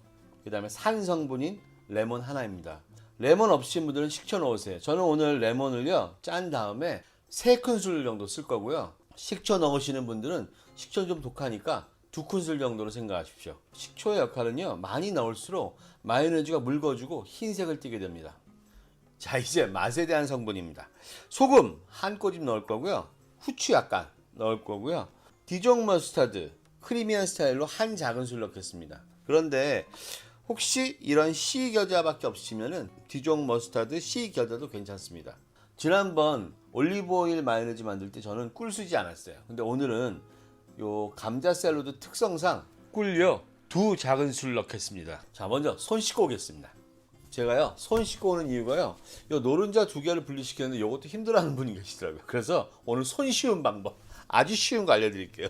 그 다음에 산 성분인 레몬 하나입니다. 레몬 없으신 분들은 식초 넣으세요. 저는 오늘 레몬을요, 짠 다음에 3큰술 정도 쓸 거고요. 식초 넣으시는 분들은 식초 좀 독하니까 2큰술 정도로 생각하십시오. 식초의 역할은요, 많이 넣을수록 마요네즈가 묽어지고 흰색을 띠게 됩니다. 자, 이제 맛에 대한 성분입니다. 소금 한 꼬집 넣을 거고요. 후추 약간 넣을 거고요. 디종 머스타드 크리미한 스타일로 한 작은술 넣겠습니다. 그런데 혹시 이런 씨 겨자밖에 없으시면은 디종 머스타드 씨 겨자도 괜찮습니다. 지난번 올리브오일 마요네즈 만들 때 저는 꿀 쓰지 않았어요. 근데 오늘은 요 감자 샐러드 특성상 꿀요 2 작은술 넣겠습니다. 자, 먼저 손 씻고 오겠습니다. 제가요, 손 씻고 오는 이유가요, 요 노른자 2개를 분리시켰는데 요것도 힘들어하는 분이 계시더라고요. 그래서 오늘 손 쉬운 방법, 아주 쉬운 거 알려드릴게요.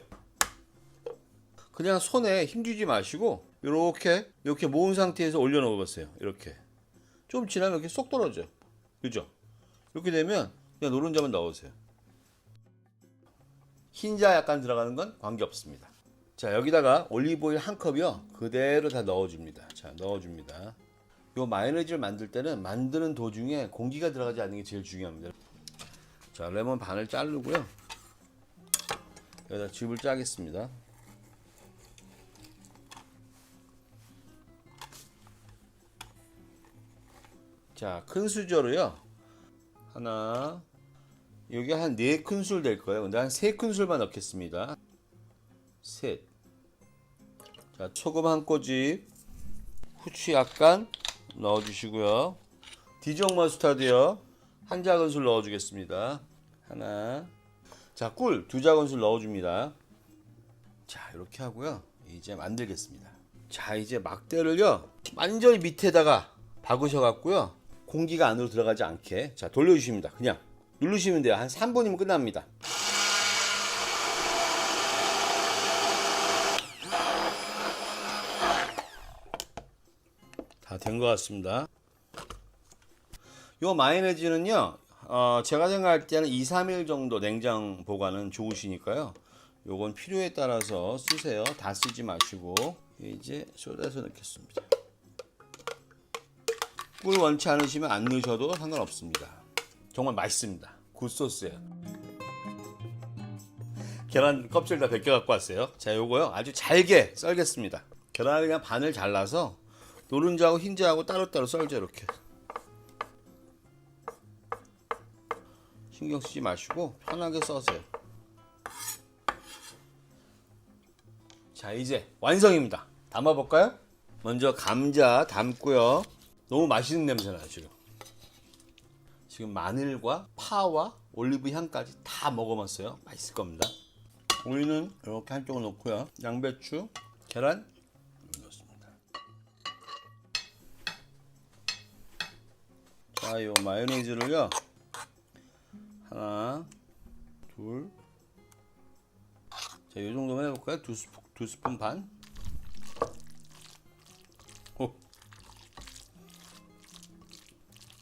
그냥 손에 힘주지 마시고 이렇게 모은 상태에서 올려놓어 보세요. 이렇게 좀 지나면 이렇게 쏙 떨어져요. 그죠? 이렇게 되면 그냥 노른자만 넣으세요. 흰자 약간 들어가는 건 관계없습니다. 자, 여기다가 올리브오일 1컵이요 그대로 다 넣어줍니다. 자, 넣어줍니다. 요 마요네즈를 만들 때는 만드는 도중에 공기가 들어가지 않는 게 제일 중요합니다. 자, 레몬 반을 자르고요, 여기다 즙을 짜겠습니다. 자, 큰 수저로요, 하나, 여기 한 4큰술 될 거예요. 근데 한 3큰술만 넣겠습니다. 셋. 자, 소금 한 꼬집, 후추 약간 넣어주시고요. 디종 머스타드요, 한 작은술 넣어주겠습니다. 하나. 자, 꿀 2 작은술 넣어줍니다. 자, 이렇게 하고요, 이제 만들겠습니다. 자, 이제 막대를요 완전히 밑에다가 박으셔 갖고요, 공기가 안으로 들어가지 않게, 자, 돌려주십니다. 그냥 누르시면 돼요. 한 3분이면 끝납니다. 다 된 것 같습니다. 요 마요네즈는요, 제가 생각할 때는 2, 3일 정도 냉장 보관은 좋으시니까요, 요건 필요에 따라서 쓰세요. 다 쓰지 마시고. 이제 쏟아서 넣겠습니다. 꿀 원치 않으시면 안 넣으셔도 상관없습니다. 정말 맛있습니다. 굿소스예요. 계란 껍질 다 벗겨 갖고 왔어요. 자, 요거요 아주 잘게 썰겠습니다. 계란을 그냥 반을 잘라서 노른자하고 흰자하고 따로따로 썰죠. 이렇게 신경 쓰지 마시고 편하게 써세요. 자, 이제 완성입니다. 담아볼까요? 먼저 감자 담고요. 너무 맛있는 냄새 나요. 지금 마늘과 파와 올리브 향까지 다 먹어봤어요. 맛있을 겁니다. 오이는 이렇게 한쪽으로 넣고요. 양배추, 계란 넣습니다. 자, 이 마요네즈를요. 하나, 둘. 자, 이 정도만 해볼까요? 두 스푼 반.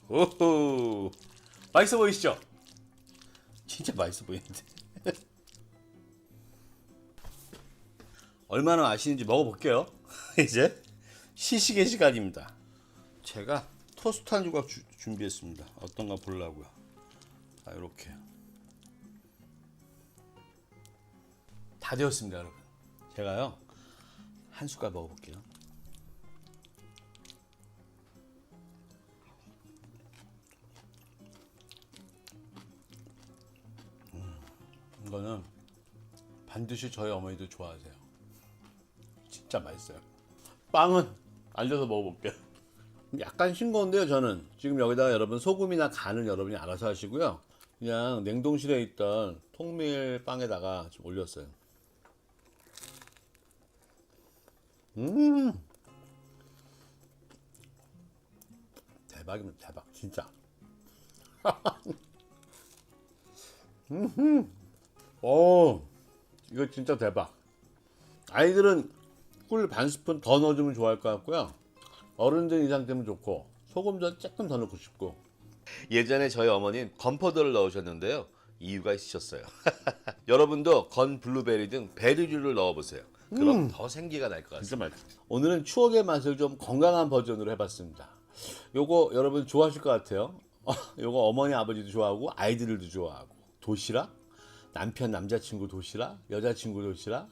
오호, 맛있어 보이시죠? 진짜 맛있어 보이는데. 얼마나 맛있는지 먹어볼게요. 이제 시식의 시간입니다. 제가 토스트 한 조각 준비했습니다. 어떤가 보려고요. 자, 이렇게 다 되었습니다, 여러분. 제가요 한 숟갈 먹어볼게요. 이거는 반드시 저희 어머니도 좋아하세요. 진짜 맛있어요. 빵은 알려서 먹어볼게요. 약간 싱거운데요. 저는 지금 여기다가 여러분 소금이나 간은 여러분이 알아서 하시고요. 그냥 냉동실에 있던 통밀 빵에다가 좀 올렸어요. 대박입니다. 대박 진짜. 오, 이거 진짜 대박. 아이들은 꿀 반 스푼 더 넣어주면 좋아할 것 같고요. 어른들 이 상태면 좋고 소금 좀 조금 더 넣고 싶고. 예전에 저희 어머니는 건포도를 넣으셨는데요. 이유가 있으셨어요. 여러분도 건 블루베리 등 베리류를 넣어보세요. 그럼 더 생기가 날 것 같습니다. 오늘은 추억의 맛을 좀 건강한 버전으로 해봤습니다. 요거 여러분 좋아하실 것 같아요. 요거 어머니 아버지도 좋아하고 아이들도 좋아하고. 도시락, 남편 남자친구 도시락, 여자친구 도시락,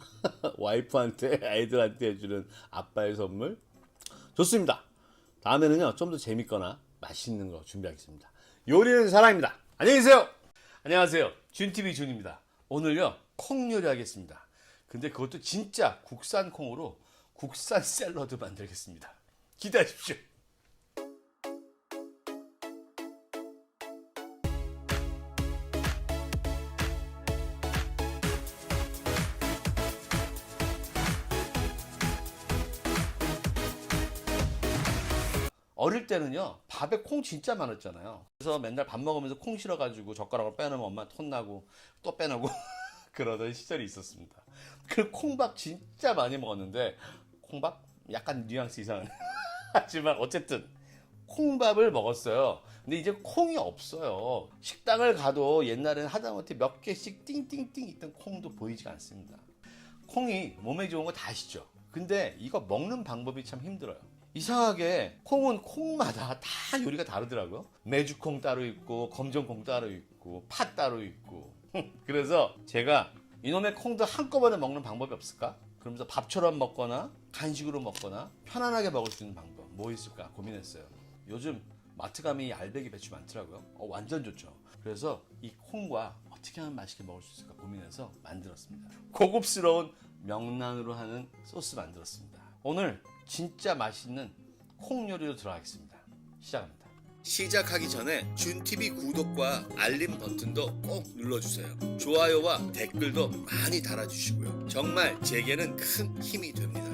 와이프한테 아이들한테 해주는 아빠의 선물. 좋습니다. 다음에는요 좀 더 재밌거나 맛있는 거 준비하겠습니다. 요리는 사랑입니다. 안녕히 계세요. 안녕하세요. 준TV 준입니다. 오늘요 콩 요리 하겠습니다. 근데 그것도 진짜 국산 콩으로 국산 샐러드 만들겠습니다. 기대하십시오. 어릴 때는요 밥에 콩 진짜 많았잖아요. 그래서 맨날 밥 먹으면서 콩 실어가지고 젓가락을 빼놓으면 엄마 혼나고 또 빼놓고 그러던 시절이 있었습니다. 그 콩밥 진짜 많이 먹었는데 콩밥 약간 뉘앙스 이상한 하지만 어쨌든 콩밥을 먹었어요. 근데 이제 콩이 없어요. 식당을 가도 옛날에는 하다못해 몇 개씩 띵띵띵 있던 콩도 보이지가 않습니다. 콩이 몸에 좋은 거 다 아시죠? 근데 이거 먹는 방법이 참 힘들어요. 이상하게 콩은 콩마다 다 요리가 다르더라고요. 메주콩 따로 있고 검정콩 따로 있고 팥 따로 있고 그래서 제가 이놈의 콩도 한꺼번에 먹는 방법이 없을까? 그러면서 밥처럼 먹거나 간식으로 먹거나 편안하게 먹을 수 있는 방법 뭐 있을까 고민했어요. 요즘 마트 가면 이 알배기 배추 많더라고요. 완전 좋죠. 그래서 이 콩과 어떻게 하면 맛있게 먹을 수 있을까 고민해서 만들었습니다. 고급스러운 명란으로 하는 소스 만들었습니다. 오늘 진짜 맛있는 콩 요리로 들어가겠습니다. 시작합니다. 시작하기 전에 준TV 구독과 알림 버튼도 꼭 눌러주세요. 좋아요와 댓글도 많이 달아주시고요. 정말 제게는 큰 힘이 됩니다.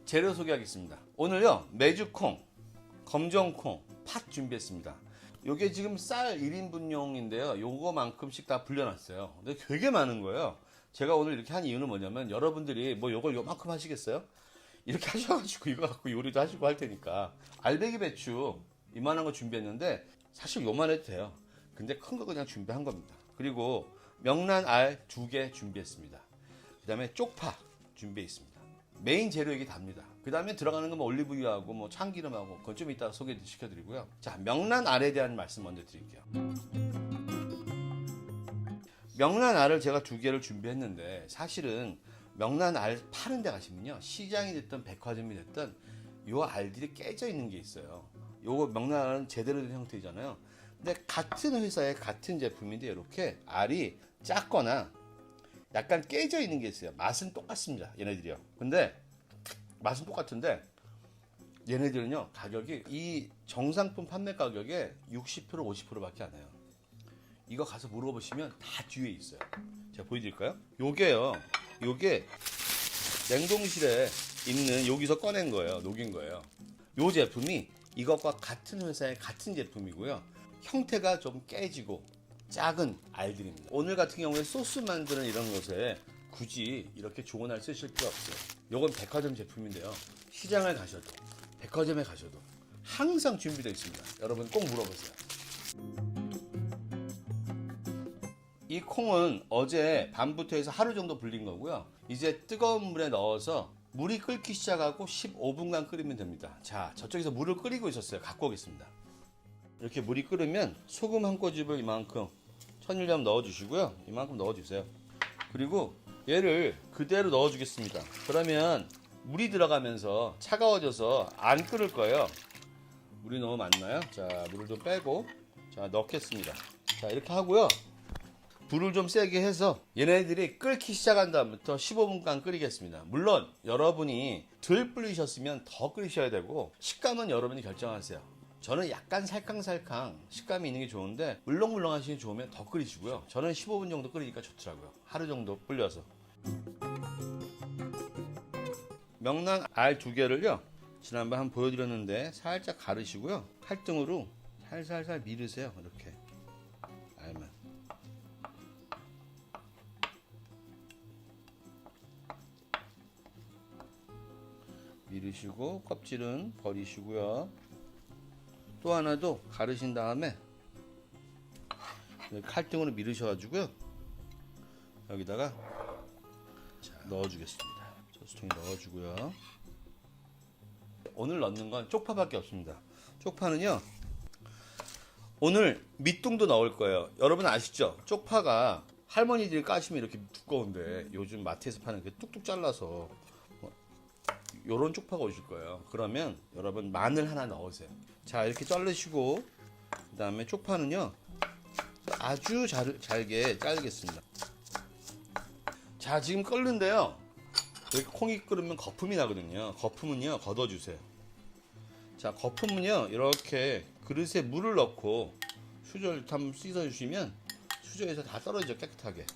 재료 소개하겠습니다. 오늘요 메주콩, 검정콩, 팥 준비했습니다. 요게 지금 쌀 1인분용인데요. 요거만큼씩 다 불려놨어요. 근데 되게 많은 거예요. 제가 오늘 이렇게 한 이유는 뭐냐면 여러분들이 뭐 요걸 요만큼 하시겠어요? 이렇게 하셔가지고 이거 갖고 요리도 하시고 할 테니까. 알배기 배추 이만한 거 준비했는데 사실 요만 해도 돼요. 근데 큰 거 그냥 준비한 겁니다. 그리고 명란 알 2개 준비했습니다. 그 다음에 쪽파 준비해 있습니다. 메인 재료 이게 답니다. 그 다음에 들어가는 건 뭐 올리브유하고 뭐 참기름하고 그건 좀 이따 소개시켜드리고요. 자, 명란알에 대한 말씀 먼저 드릴게요. 명란알을 제가 2개를 준비했는데 사실은 명란알 파는 데 가시면요, 시장이 됐든 백화점이 됐든 요 알들이 깨져 있는 게 있어요. 요거 명란알은 제대로 된 형태잖아요. 근데 같은 회사의 같은 제품인데 이렇게 알이 작거나 약간 깨져 있는 게 있어요. 맛은 똑같습니다, 얘네들이요. 근데 맛은 똑같은데 얘네들은요, 가격이 이 정상품 판매 가격에 60% 50%밖에 안 해요. 이거 가서 물어보시면 다 뒤에 있어요. 제가 보여드릴까요? 요게 냉동실에 있는, 여기서 꺼낸 거예요. 녹인 거예요. 요 제품이 이것과 같은 회사의 같은 제품이고요. 형태가 좀 깨지고 작은 알들입니다. 오늘 같은 경우에 소스 만드는 이런 것에 굳이 이렇게 좋은 알 쓰실 필요 없어요. 요건 백화점 제품인데요. 시장을 가셔도 백화점에 가셔도 항상 준비되어 있습니다. 여러분 꼭 물어보세요. 이 콩은 어제 밤부터 해서 하루 정도 불린 거고요. 이제 뜨거운 물에 넣어서 물이 끓기 시작하고 15분간 끓이면 됩니다. 자, 저쪽에서 물을 끓이고 있었어요. 갖고 오겠습니다. 이렇게 물이 끓으면 소금 한 꼬집을 이만큼 천일염 넣어주시고요. 이만큼 넣어주세요. 그리고 얘를 그대로 넣어주겠습니다. 그러면 물이 들어가면서 차가워져서 안 끓을 거예요. 물이 너무 많나요? 자, 물을 좀 빼고, 자, 넣겠습니다. 자, 이렇게 하고요. 불을 좀 세게 해서 얘네들이 끓기 시작한 다음부터 15분간 끓이겠습니다. 물론 여러분이 덜 불리셨으면 더 끓이셔야 되고, 식감은 여러분이 결정하세요. 저는 약간 살캉살캉 식감이 있는 게 좋은데, 물렁물렁 하시는 게 좋으면 더 끓이시고요. 저는 15분 정도 끓이니까 좋더라고요. 하루 정도 불려서. 명란 알 2개를요, 지난번 한번 보여드렸는데 살짝 가르시고요. 칼등으로 살살살 밀으세요. 이렇게 알만. 밀으시고 껍질은 버리시고요. 또 하나도 가르신 다음에 칼등으로 밀으셔가지고요. 여기다가 자, 넣어주겠습니다. 소스통에 넣어주고요. 오늘 넣는 건 쪽파밖에 없습니다. 쪽파는요, 오늘 밑둥도 넣을 거예요. 여러분 아시죠? 쪽파가 할머니들이 까시면 이렇게 두꺼운데 요즘 마트에서 파는 게 뚝뚝 잘라서 요런 쪽파가 오실 거예요. 그러면 여러분 마늘 하나 넣으세요. 자, 이렇게 자르시고 그 다음에 쪽파는요 아주 잘게 자르겠습니다. 자, 지금 끓는데요, 이렇게 콩이 끓으면 거품이 나거든요. 거품은요 걷어주세요. 자, 거품은요 이렇게 그릇에 물을 넣고 수저를 한번 씻어주시면 수저에서 다 떨어지죠, 깨끗하게.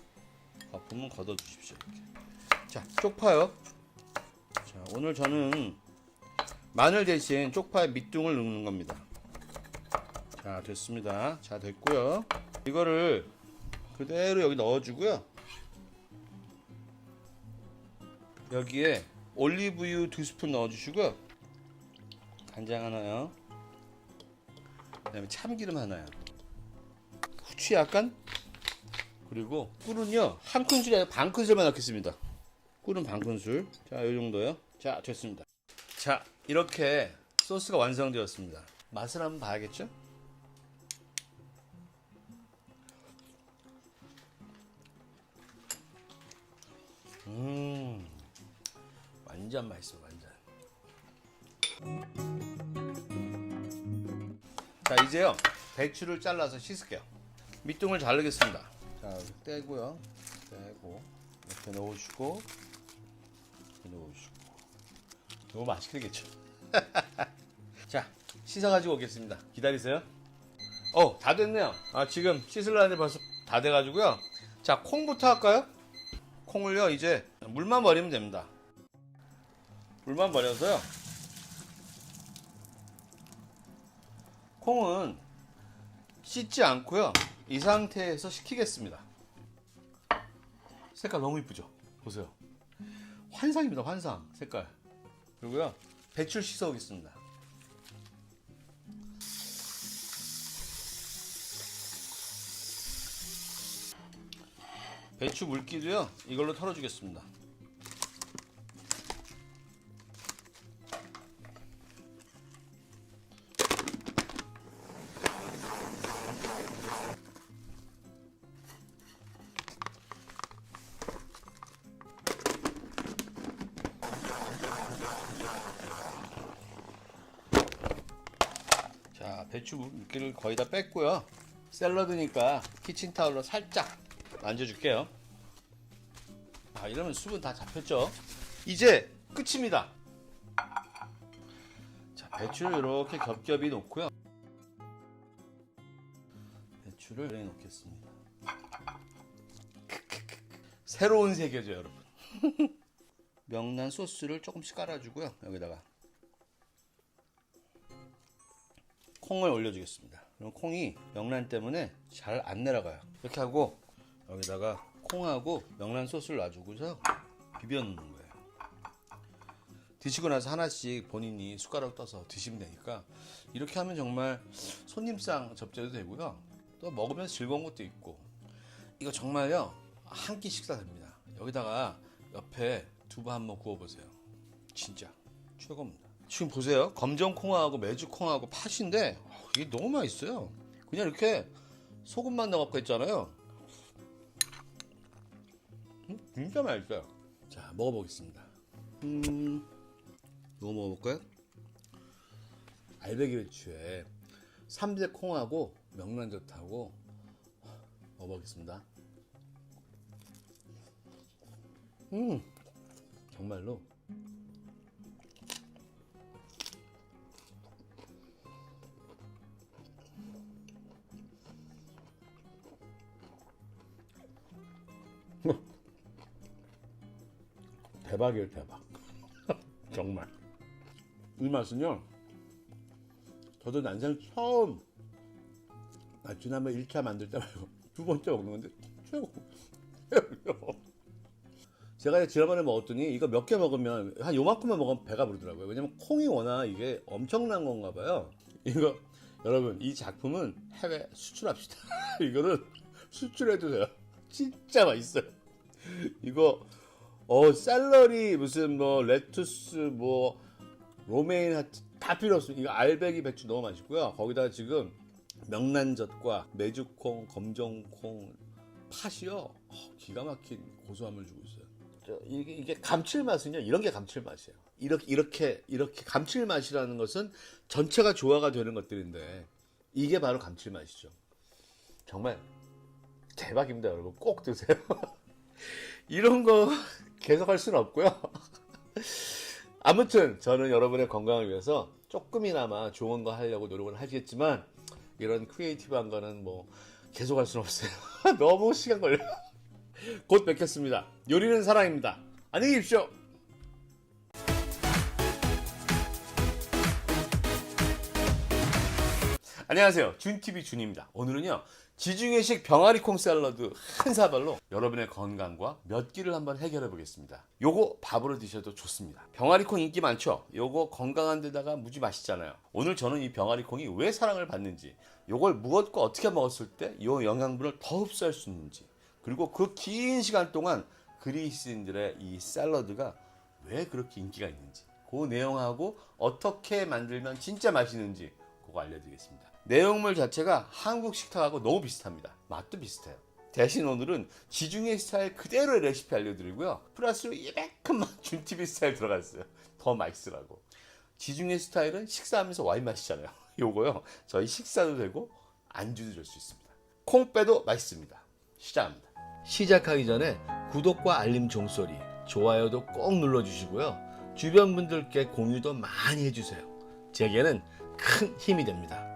거품은 걷어주십시오. 이렇게. 자, 쪽파요. 자, 오늘 저는 마늘 대신 쪽파에 밑둥을 넣는 겁니다. 자, 됐습니다. 자, 됐고요. 이거를 그대로 여기 넣어주고요. 여기에 올리브유 2스푼 넣어주시고요. 간장 하나요. 그 다음에 참기름 하나요. 후추 약간. 그리고 꿀은요, 한 큰술이 아니라 반 큰술만 넣겠습니다. 꿀은 반 큰술. 자, 이 정도요. 자, 됐습니다. 자, 이렇게 소스가 완성되었습니다. 맛을 한번 봐야겠죠? 완전 맛있어, 완전. 자, 이제요 배추를 잘라서 씻을게요. 밑둥을 자르겠습니다. 자, 이렇게 떼고요. 떼고 이렇게 넣으시고 이렇게 넣으시고. 너무 맛있게 되겠죠? 자, 씻어가지고 오겠습니다. 기다리세요. 다 됐네요. 아, 지금 씻으려는데 벌써 다 돼가지고요. 자, 콩부터 할까요? 콩을요, 이제 물만 버리면 됩니다. 물만 버려서요. 콩은 씻지 않고요, 이 상태에서 식히겠습니다. 색깔 너무 이쁘죠? 보세요. 환상입니다, 환상. 색깔. 그리고요, 배추를 씻어 오겠습니다. 배추 물기도요, 이걸로 털어주겠습니다. 배추 물기를 거의 다 뺐고요. 샐러드니까 키친타올로 살짝 만져줄게요. 아, 이러면 수분 다 잡혔죠. 이제 끝입니다. 자, 배추를 이렇게 겹겹이 놓고요. 배추를 넣겠습니다. 새로운 세계죠, 여러분. 명란 소스를 조금씩 깔아주고요. 여기다가 콩을 올려주겠습니다. 그럼 콩이 명란 때문에 잘 안 내려가요. 이렇게 하고 여기다가 콩하고 명란 소스를 놔주고서 비벼 놓는 거예요. 드시고 나서 하나씩 본인이 숟가락 떠서 드시면 되니까 이렇게 하면 정말 손님상 접대도 되고요. 또 먹으면서 즐거운 것도 있고, 이거 정말요 한 끼 식사 됩니다. 여기다가 옆에 두부 한번 구워보세요. 진짜 최고입니다. 지금 보세요. 검정콩하고 메주콩하고 팥인데 이게 너무 맛있어요. 그냥 이렇게 소금만 넣어갖고 있잖아요. 진짜 맛있어요. 자, 먹어보겠습니다. 이거 먹어볼까요? 알배기 배추에 삼색 콩하고 명란젓하고 먹어보겠습니다. 정말로 대박이에요, 대박. 정말 이 맛은요, 저도 난생 처음 지난번 1차 만들 때 말고 두 번째 먹는 건데 최고. 제가 지난번에 먹었더니 이거 몇 개 먹으면 한 요만큼만 먹으면 배가 부르더라고요. 왜냐면 콩이 워낙 이게 엄청난 건가 봐요. 이거 여러분, 이 작품은 해외 수출합시다. 이거는 수출해도 돼요. 진짜 맛있어요. 이거 샐러리 무슨 뭐 레투스 뭐 로메인 하트 다 필요 없어요. 이거 알배기 배추 너무 맛있고요. 거기다가 지금 명란젓과 메주콩, 검정콩, 팥이요, 기가 막힌 고소함을 주고 있어요. 이게 감칠맛은요, 이런 게 감칠맛이에요. 이렇게 감칠맛이라는 것은 전체가 조화가 되는 것들인데 이게 바로 감칠맛이죠. 정말 대박입니다, 여러분. 꼭 드세요. 이런 거 계속 할 수는 없고요. 아무튼 저는 여러분의 건강을 위해서 조금이나마 좋은 거 하려고 노력을 하시겠지만 이런 크리에이티브한 거는 뭐 계속 할 수는 없어요. 너무 시간 걸려요. 곧 뵙겠습니다. 요리는 사랑입니다. 안녕히 계십시오. 안녕하세요, 준TV 준입니다. 오늘은요, 지중해식 병아리콩 샐러드 한 사발로 여러분의 건강과 몇 끼를 한번 해결해 보겠습니다. 요거 밥으로 드셔도 좋습니다. 병아리콩 인기 많죠? 요거 건강한 데다가 무지 맛있잖아요. 오늘 저는 이 병아리콩이 왜 사랑을 받는지, 요걸 무엇과 어떻게 먹었을 때 요 영양분을 더 흡수할 수 있는지, 그리고 그 긴 시간 동안 그리스인들의 이 샐러드가 왜 그렇게 인기가 있는지, 그 내용하고 어떻게 만들면 진짜 맛있는지 그거 알려드리겠습니다. 내용물 자체가 한국 식탁하고 너무 비슷합니다. 맛도 비슷해요. 대신 오늘은 지중해 스타일 그대로의 레시피 알려드리고요. 플러스로 이만큼만 준TV 스타일 들어갔어요. 더 맛있으라고. 지중해 스타일은 식사하면서 와인 마시잖아요. 요거요, 저희 식사도 되고 안주도 줄 수 있습니다. 콩 빼도 맛있습니다. 시작합니다. 시작하기 전에 구독과 알림 종소리, 좋아요도 꼭 눌러주시고요. 주변 분들께 공유도 많이 해주세요. 제게는 큰 힘이 됩니다.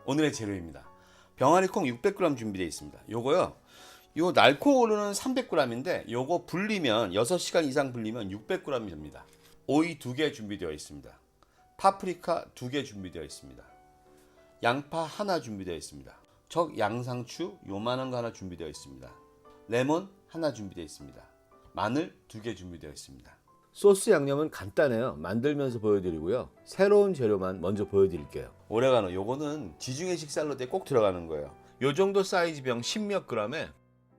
오늘의 재료입니다. 병아리콩 600g 준비되어 있습니다. 요거요, 요 날코 오르는 300g인데 요거 불리면 6시간 이상 불리면 600g이 됩니다. 오이 2개 준비되어 있습니다. 파프리카 2개 준비되어 있습니다. 양파 하나 준비되어 있습니다. 적 양상추 요만한 거 하나 준비되어 있습니다. 레몬 하나 준비되어 있습니다. 마늘 2개 준비되어 있습니다. 소스 양념은 간단해요. 만들면서 보여드리고요. 새로운 재료만 먼저 보여드릴게요. 오레가노, 요거는 지중해식 샐러드에 꼭 들어가는 거예요. 요 정도 사이즈 병 10몇 g에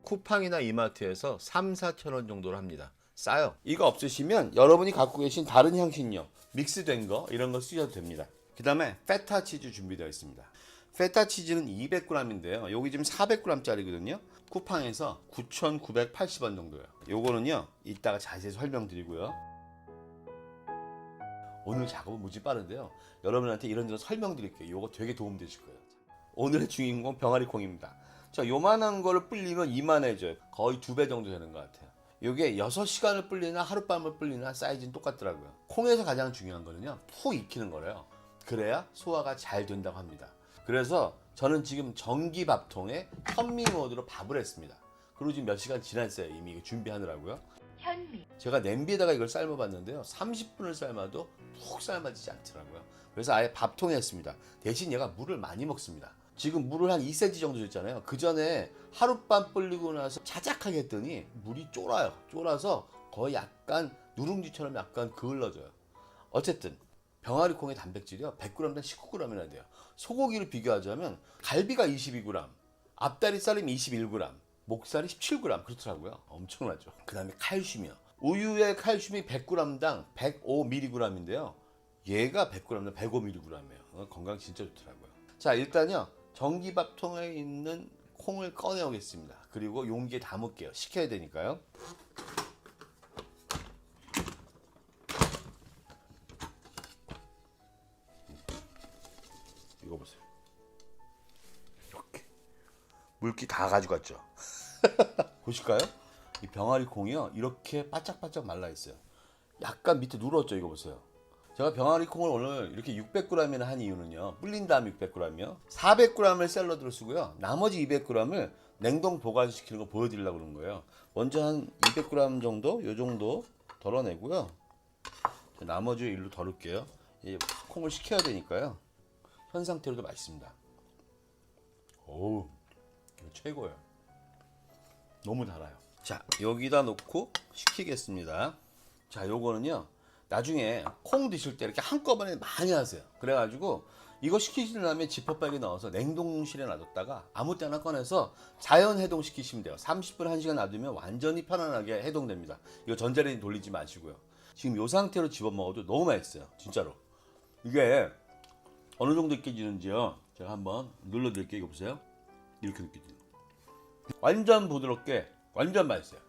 쿠팡이나 이마트에서 3-4천 원 정도로 합니다. 싸요. 이거 없으시면 여러분이 갖고 계신 다른 향신료, 믹스된 거 이런 거 쓰셔도 됩니다. 그 다음에 페타 치즈 준비되어 있습니다. 페타 치즈는 200g인데요. 여기 지금 400g짜리거든요. 쿠팡에서 9,980원 정도예요. 요거는요, 이따가 자세히 설명드리고요. 오늘 작업은 무지 빠른데요. 여러분한테 이런저런 설명드릴게요. 이거 되게 도움되실 거예요. 오늘의 주인공 병아리콩입니다. 자, 요만한 거를 불리면 이만해져요. 거의 2배 정도 되는 것 같아요. 이게 6시간을 불리나 하룻밤을 불리나 사이즈는 똑같더라고요. 콩에서 가장 중요한 거는요, 푹 익히는 거래요. 그래야 소화가 잘 된다고 합니다. 그래서 저는 지금 전기 밥통에 현미 모드로 밥을 했습니다. 그리고 지금 몇 시간 지났어요. 이미 이거 준비하느라고요. 현미. 제가 냄비에다가 이걸 삶아봤는데요, 30분을 삶아도 푹 삶아지지 않더라고요. 그래서 아예 밥통에 했습니다. 대신 얘가 물을 많이 먹습니다. 지금 물을 한 2cm 정도 줬잖아요. 그 전에 하룻밤 불리고 나서 자작하게 했더니 물이 쫄아요. 쫄아서 거의 약간 누룽지처럼 약간 그을러져요. 어쨌든 병아리콩의 단백질이요, 100g당 19g이나 돼요. 소고기를 비교하자면 갈비가 22g, 앞다리살이 21g, 목살이 17g 그렇더라고요. 엄청나죠. 그 다음에 칼슘이요. 우유의 칼슘이 100g당 105mg인데요. 얘가 100g당 105mg이에요. 건강 진짜 좋더라고요. 자, 일단요, 전기밥통에 있는 콩을 꺼내 오겠습니다. 그리고 용기에 담을게요. 식혀야 되니까요. 이거 보세요. 이렇게 물기 다 가져갔죠. 보실까요? 이 병아리 콩이요, 이렇게 바짝바짝 말라 있어요. 약간 밑에 누렇죠. 이거 보세요. 제가 병아리 콩을 오늘 이렇게 600g이나 한 이유는요, 불린 다음 600g이요, 400g을 샐러드로 쓰고요, 나머지 200g을 냉동 보관시키는 거 보여드리려고 그런 거예요. 먼저 한 200g 정도, 요 정도 덜어내고요, 나머지 일로 덜을게요. 이 콩을 식혀야 되니까요. 현 상태로도 맛있습니다. 어우, 이거 최고예요. 너무 달아요. 자, 여기다 놓고 식히겠습니다. 자, 요거는요, 나중에 콩 드실 때 이렇게 한꺼번에 많이 하세요. 그래가지고 이거 식히신 다음에 지퍼백에 넣어서 냉동실에 놔뒀다가 아무 때나 꺼내서 자연 해동 시키시면 돼요. 30분 1시간 놔두면 완전히 편안하게 해동됩니다. 이거 전자레인지 돌리지 마시고요. 지금 이 상태로 집어 먹어도 너무 맛있어요. 진짜로. 이게 어느 정도 익혀지는지요, 제가 한번 눌러드릴게요. 이거 보세요. 이렇게 느껴져요. 완전 부드럽게, 완전 맛있어요.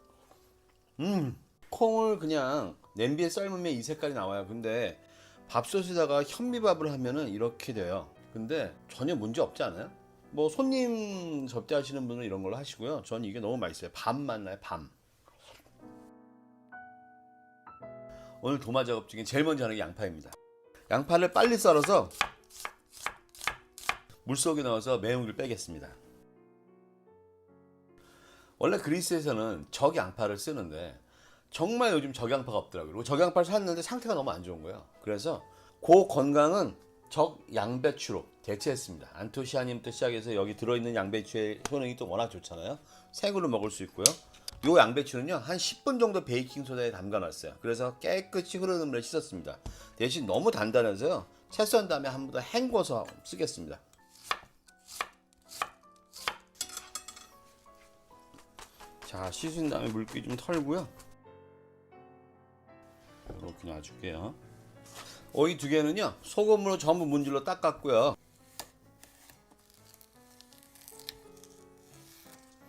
콩을 그냥 냄비에 삶으면 이 색깔이 나와요. 근데 밥솥에다가 현미밥을 하면은 이렇게 돼요. 근데 전혀 문제 없지 않아요? 뭐 손님 접대하시는 분은 이런 걸로 하시고요. 저는 이게 너무 맛있어요. 밤 맛나요, 밤. 오늘 도마 작업 중에 제일 먼저 하는 게 양파입니다. 양파를 빨리 썰어서 물속에 넣어서 매운기를 빼겠습니다. 원래 그리스에서는 적양파를 쓰는데 정말 요즘 적양파가 없더라고요. 그리고 적양파를 샀는데 상태가 너무 안 좋은 거예요. 그래서 그 건강은 적양배추로 대체했습니다. 안토시아닌부터 시작해서 여기 들어있는 양배추의 효능이 또 워낙 좋잖아요. 생으로 먹을 수 있고요. 요 양배추는요, 한 10분 정도 베이킹소다에 담가놨어요. 그래서 깨끗이 흐르는 물에 씻었습니다. 대신 너무 단단해서요, 채 썬 다음에 한 번 더 헹궈서 쓰겠습니다. 자, 씻은 다음에 물기 좀 털고요, 이렇게 놔줄게요. 오이 2개는요, 소금으로 전부 문질러 닦았고요.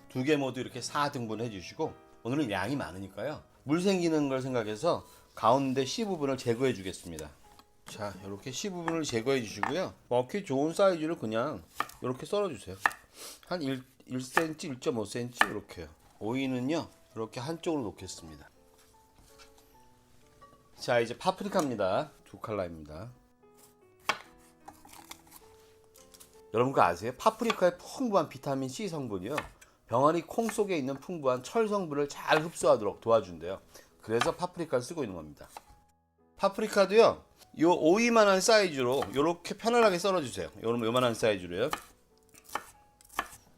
2개 모두 이렇게 4등분 해주시고, 오늘은 양이 많으니까요, 물 생기는 걸 생각해서 가운데 C 부분을 제거해 주겠습니다. 자, 이렇게 C 부분을 제거해 주시고요, 먹기 좋은 사이즈를 그냥 이렇게 썰어 주세요. 한 1cm, 1.5cm 이렇게요. 오이는요, 이렇게 한쪽으로 놓겠습니다. 자, 이제 파프리카입니다. 2칼라입니다. 여러분 그거 아세요? 파프리카의 풍부한 비타민 C 성분이요, 병아리 콩 속에 있는 풍부한 철 성분을 잘 흡수하도록 도와준대요. 그래서 파프리카를 쓰고 있는 겁니다. 파프리카도요, 요 오이만한 사이즈로 이렇게 편안하게 썰어주세요. 요만한 사이즈로요.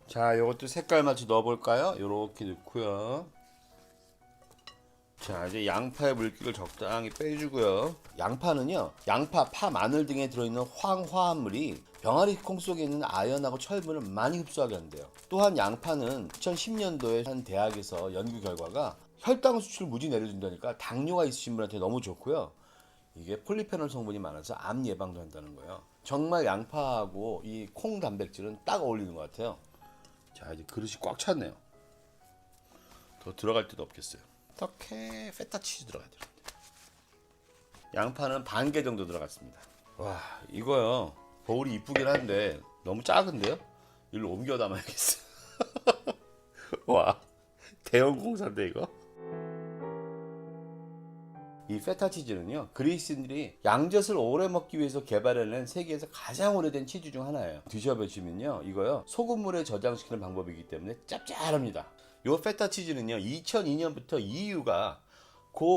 자, 요것도 색깔 맞춰 넣어볼까요? 요렇게 넣고요. 자, 이제 양파의 물기를 적당히 빼주고요. 양파는요, 양파, 파, 마늘 등에 들어있는 황화합물이 병아리 콩 속에 있는 아연하고 철분을 많이 흡수하게 한대요. 또한 양파는 2010년도에 한 대학에서 연구 결과가 혈당 수치를 무지 내려준다니까 당뇨가 있으신 분한테 너무 좋고요. 이게 폴리페놀 성분이 많아서 암 예방도 한다는 거예요. 정말 양파하고 이 콩 단백질은 딱 어울리는 것 같아요. 자, 이제 그릇이 꽉 찼네요. 더 들어갈 데도 없겠어요. 어떻게 페타 치즈 들어가야 되는데. 양파는 반 개 정도 들어갔습니다. 와, 이거요. 버울이 이쁘긴 한데 너무 작은데요? 일로 옮겨 담아야겠어. 와, 대형 공사인데 이거? 이 페타 치즈는요, 그리스인들이 양젓을 오래 먹기 위해서 개발해낸 세계에서 가장 오래된 치즈 중 하나예요. 드셔보시면요, 이거요 소금물에 저장시키는 방법이기 때문에 짭짤합니다. 요 페타 치즈는요, 2002년부터 EU가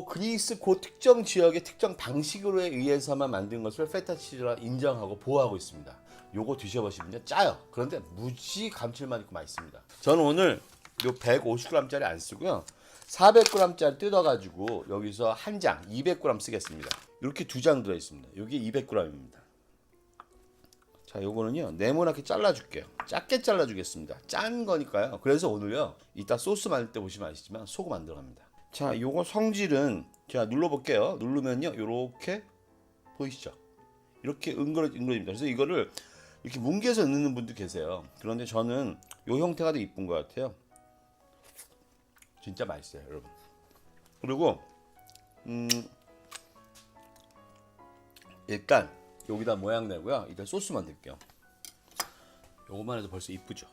그리스 특정 지역의 특정 방식으로 의해서만 만든 것을 페타 치즈라 인정하고 보호하고 있습니다. 요거 드셔보시면요, 짜요. 그런데 무지 감칠맛 있고 맛있습니다. 저는 오늘 요 150g짜리 안 쓰고요, 400g짜리 뜯어가지고 여기서 한 장 200g 쓰겠습니다. 이렇게 두 장 들어있습니다. 이게 200g입니다. 자, 요거는요 네모나게 잘라줄게요. 작게 잘라주겠습니다. 짠 거니까요. 그래서 오늘요 이따 소스 만들 때 보시면 아시지만 소금 안 들어갑니다. 자, 요거 성질은 제가 눌러볼게요. 누르면요 요렇게 보이시죠? 이렇게 응거려집니다. 그래서 이거를 이렇게 뭉개서 넣는 분도 계세요. 그런데 저는 요 형태가 더 이쁜 것 같아요. 진짜 맛있어요, 여러분. 그리고 일단 여기다 모양 내고요. 일단 소스 만들게요. 요거만 해도 벌써 이쁘죠.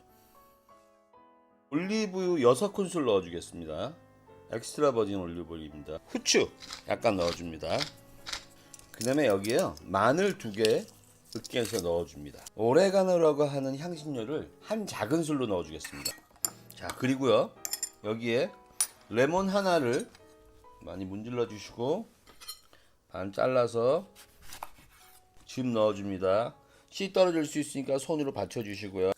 올리브유 6큰술 넣어주겠습니다. 엑스트라 버진 올리브유입니다. 후추 약간 넣어줍니다. 그 다음에 여기에요 마늘 2개 으깨서 넣어줍니다. 오레가노라고 하는 향신료를 한 작은술로 넣어주겠습니다. 자, 그리고요 여기에 레몬 하나를 많이 문질러 주시고 반 잘라서 즙 넣어줍니다. 씨 떨어질 수 있으니까 손으로 받쳐주시고요.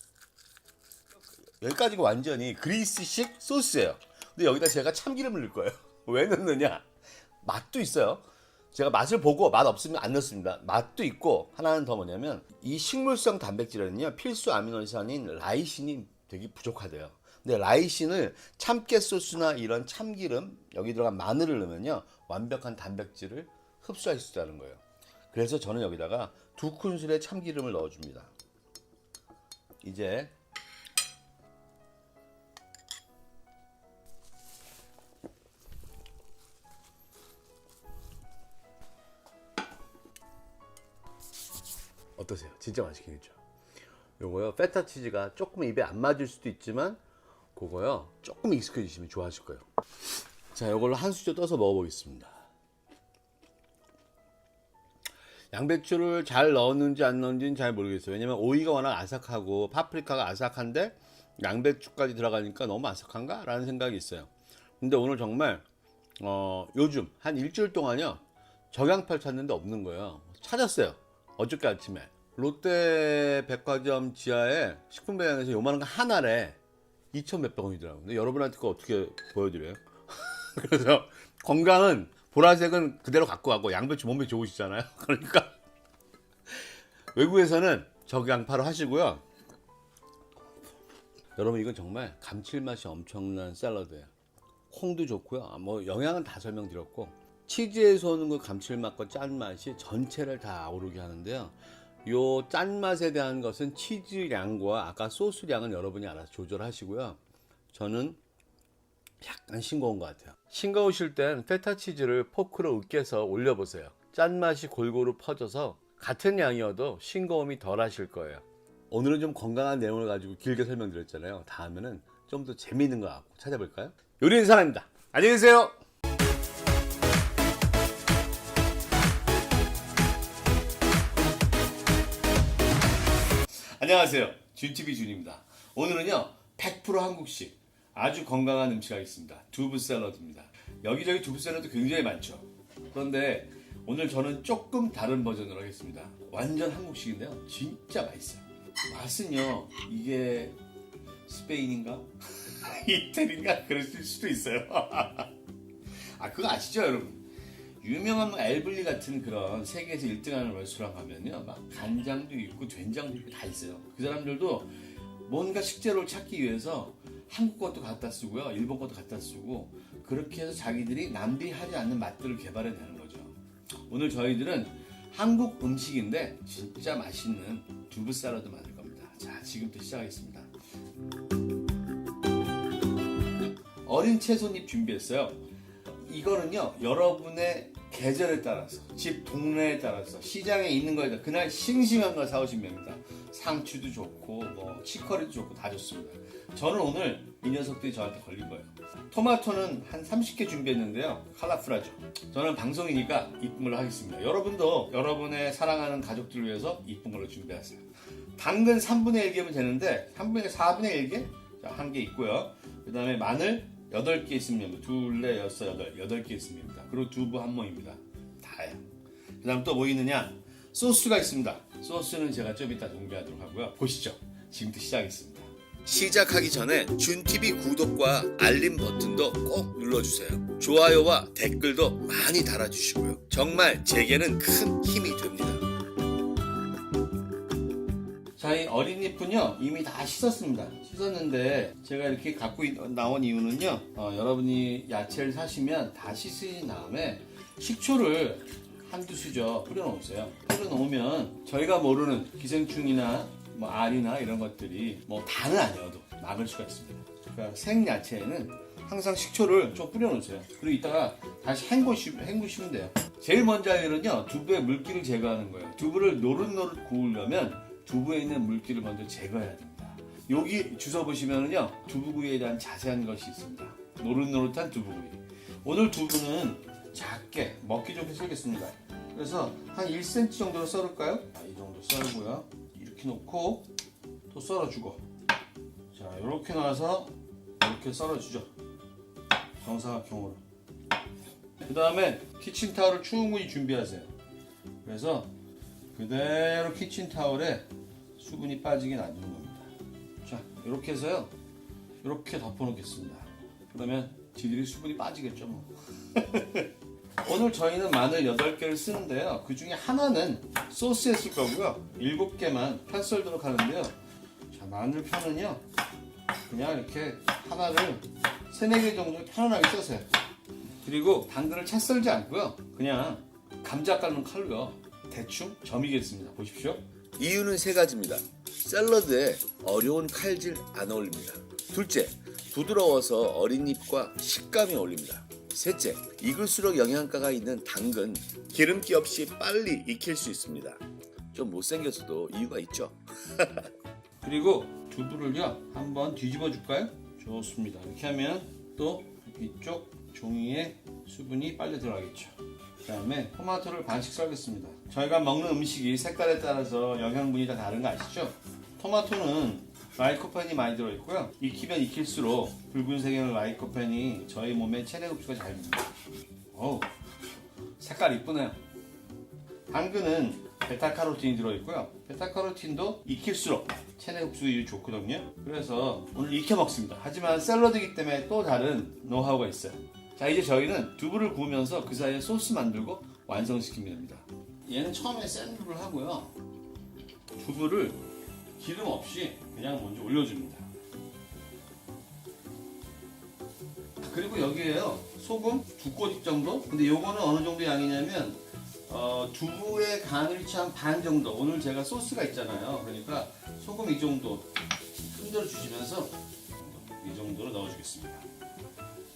여기까지가 완전히 그리스식 소스예요. 근데 여기다 제가 참기름을 넣을 거예요. 왜 넣느냐? 맛도 있어요. 제가 맛을 보고 맛 없으면 안 넣습니다. 맛도 있고, 하나는 더 뭐냐면 이 식물성 단백질에는요 필수 아미노산인 라이신이 되게 부족하대요. 근데 라이신을 참깨 소스나 이런 참기름, 여기 들어간 마늘을 넣으면요 완벽한 단백질을 흡수할 수 있다는 거예요. 그래서 저는 여기다가 2큰술의 참기름을 넣어줍니다. 이제 어떠세요? 진짜 맛있긴 했죠. 요거요 페타 치즈가 조금 입에 안 맞을 수도 있지만 그거요 조금 익숙해지시면 좋아하실 거예요. 자, 요걸로 한 수저 떠서 먹어보겠습니다. 양배추를 잘 넣었는지 안 넣었는지는 잘 모르겠어요. 왜냐면 오이가 워낙 아삭하고 파프리카가 아삭한데 양배추까지 들어가니까 너무 아삭한가? 라는 생각이 있어요. 근데 오늘 정말 요즘 한 일주일 동안요 적양파를 찾는데 없는 거예요. 찾았어요. 어저께 아침에 롯데 백화점 지하에 식품 매장에서 요만한 거 하나래 2천 몇백 원이더라고요. 근데 여러분한테 그거 어떻게 보여드려요? 그래서 건강은 보라색은 그대로 갖고 가고 양배추 몸에 좋으시잖아요. 그러니까 외국에서는 적양파로 하시고요. 여러분 이건 정말 감칠맛이 엄청난 샐러드예요. 콩도 좋고요. 뭐 영양은 다 설명드렸고 치즈에서 오는 그 감칠맛과 짠맛이 전체를 다 아우르게 하는데요. 요 짠맛에 대한 것은 치즈량과 아까 소스량은 여러분이 알아서 조절하시고요. 저는 약간 싱거운 것 같아요. 싱거우실 땐 페타 치즈를 포크로 으깨서 올려보세요. 짠맛이 골고루 퍼져서 같은 양이어도 싱거움이 덜 하실 거예요. 오늘은 좀 건강한 내용을 가지고 길게 설명드렸잖아요. 다음에는 좀 더 재미있는 거 갖고 찾아볼까요? 요리는 사람입니다. 안녕히 계세요. 안녕하세요. 준TV 준입니다. 오늘은요 100% 한국식 아주 건강한 음식 하겠습니다. 두부 샐러드입니다. 여기저기 두부 샐러드 굉장히 많죠. 그런데 오늘 저는 조금 다른 버전으로 하겠습니다. 완전 한국식인데요 진짜 맛있어요. 맛은요 이게 스페인인가? 이태리인가? 그랬을 수도 있어요. 아, 그거 아시죠 여러분? 유명한 엘블리 같은 그런 세계에서 1등하는 레스토랑 가면요 막 간장도 있고 된장도 있고 다 있어요. 그 사람들도 뭔가 식재료를 찾기 위해서 한국 것도 갖다 쓰고요 일본 것도 갖다 쓰고 그렇게 해서 자기들이 낭비하지 않는 맛들을 개발해내는 거죠. 오늘 저희들은 한국 음식인데 진짜 맛있는 두부 샐러드 만들 겁니다. 자, 지금부터 시작하겠습니다. 어린 채소잎 준비했어요. 이거는요 여러분의 계절에 따라서, 집 동네에 따라서, 시장에 있는 거에 따라 그날 싱싱한 걸 사오시면 됩니다. 상추도 좋고 뭐 치커리도 좋고 다 좋습니다. 저는 오늘 이 녀석들이 저한테 걸린 거예요. 토마토는 한 30개 준비했는데요. 컬러풀하죠. 저는 방송이니까 이쁜 걸로 하겠습니다. 여러분도 여러분의 사랑하는 가족들을 위해서 이쁜 걸로 준비하세요. 당근 3분의 1개면 되는데 4분의 1개? 자, 1개 있고요. 그 다음에 마늘 8개 있으면 둘, 넷, 여섯, 여덟 8개 있으면 됩니다. 그리고 두부 한 몽입니다. 다예요. 그 다음 또 뭐 있느냐? 소스가 있습니다. 소스는 제가 좀 이따 공개하도록 하고요. 보시죠. 지금부터 시작하겠습니다. 시작하기 전에 준TV 구독과 알림 버튼도 꼭 눌러주세요. 좋아요와 댓글도 많이 달아주시고요. 정말 제게는 큰 힘이 됩니다. 자, 이 어린잎은요 이미 다 씻었습니다. 씻었는데 제가 이렇게 갖고 나온 이유는요, 여러분이 야채를 사시면 다 씻으신 다음에 식초를 한두 수저 뿌려 놓으세요. 뿌려 놓으면 저희가 모르는 기생충이나 뭐 알이나 이런 것들이 뭐 다는 아니어도 막을 수가 있습니다. 그러니까 생야채에는 항상 식초를 좀 뿌려 놓으세요. 그리고 이따가 다시 헹구시면 돼요. 제일 먼저 할 일은요, 두부의 물기를 제거하는 거예요. 두부를 노릇노릇 구우려면 두부에 있는 물기를 먼저 제거해야 됩니다. 여기 주워 보시면은요, 두부구이에 대한 자세한 것이 있습니다. 노릇노릇한 두부구이. 오늘 두부는 작게 먹기 좋게 썰겠습니다. 그래서 한 1cm 정도로 썰을까요? 이 정도 썰고요. 이렇게 놓고 또 썰어주고, 자, 이렇게 놔서 이렇게 썰어주죠. 정사각형으로. 그 다음에 키친타올을 충분히 준비하세요. 그래서 그대로 키친타올에 수분이 빠지게 놔두는 겁니다. 자, 이렇게 해서요, 이렇게 덮어놓겠습니다. 그러면 지들이 수분이 빠지겠죠 뭐. 오늘 저희는 마늘 8개를 쓰는데요, 그 중에 하나는 소스에 쓸 거고요, 7개만 편 썰도록 하는데요. 자, 마늘 편은요 그냥 이렇게 하나를 3-4개 정도 편안하게 써세요. 그리고 당근을 채 썰지 않고요, 그냥 감자 깎는 칼로요 대충 점이겠습니다. 보십시오. 이유는 3가지입니다. 샐러드에 어려운 칼질 안 어울립니다. 둘째, 부드러워서 어린잎과 식감이 어울립니다. 셋째, 익을수록 영양가가 있는 당근, 기름기 없이 빨리 익힐 수 있습니다. 좀 못생겨서도 이유가 있죠. 그리고 두부를요 한번 뒤집어 줄까요? 좋습니다. 이렇게 하면 또 이쪽 종이에 수분이 빨리 들어가겠죠. 그 다음에 토마토를 반씩 썰겠습니다. 저희가 먹는 음식이 색깔에 따라서 영양분이 다 다른 거 아시죠? 토마토는 라이코펜이 많이 들어있고요, 익히면 익힐수록 붉은색의 라이코펜이 저희 몸에 체내 흡수가 잘 됩니다. 어우, 색깔 이쁘네요. 당근은 베타카로틴이 들어있고요, 베타카로틴도 익힐수록 체내 흡수율이 좋거든요. 그래서 오늘 익혀 먹습니다. 하지만 샐러드이기 때문에 또 다른 노하우가 있어요. 자, 이제 저희는 두부를 구우면서 그 사이에 소스 만들고 완성시키면 됩니다. 얘는 처음에 센 불을 하고요, 두부를 기름 없이 그냥 먼저 올려줍니다. 그리고 여기에요, 소금 2꼬집 정도. 근데 요거는 어느 정도 양이냐면 두부의 간을 취한 반 정도. 오늘 제가 소스가 있잖아요. 그러니까 소금 이 정도 흔들어 주시면서 이 정도로 넣어주겠습니다.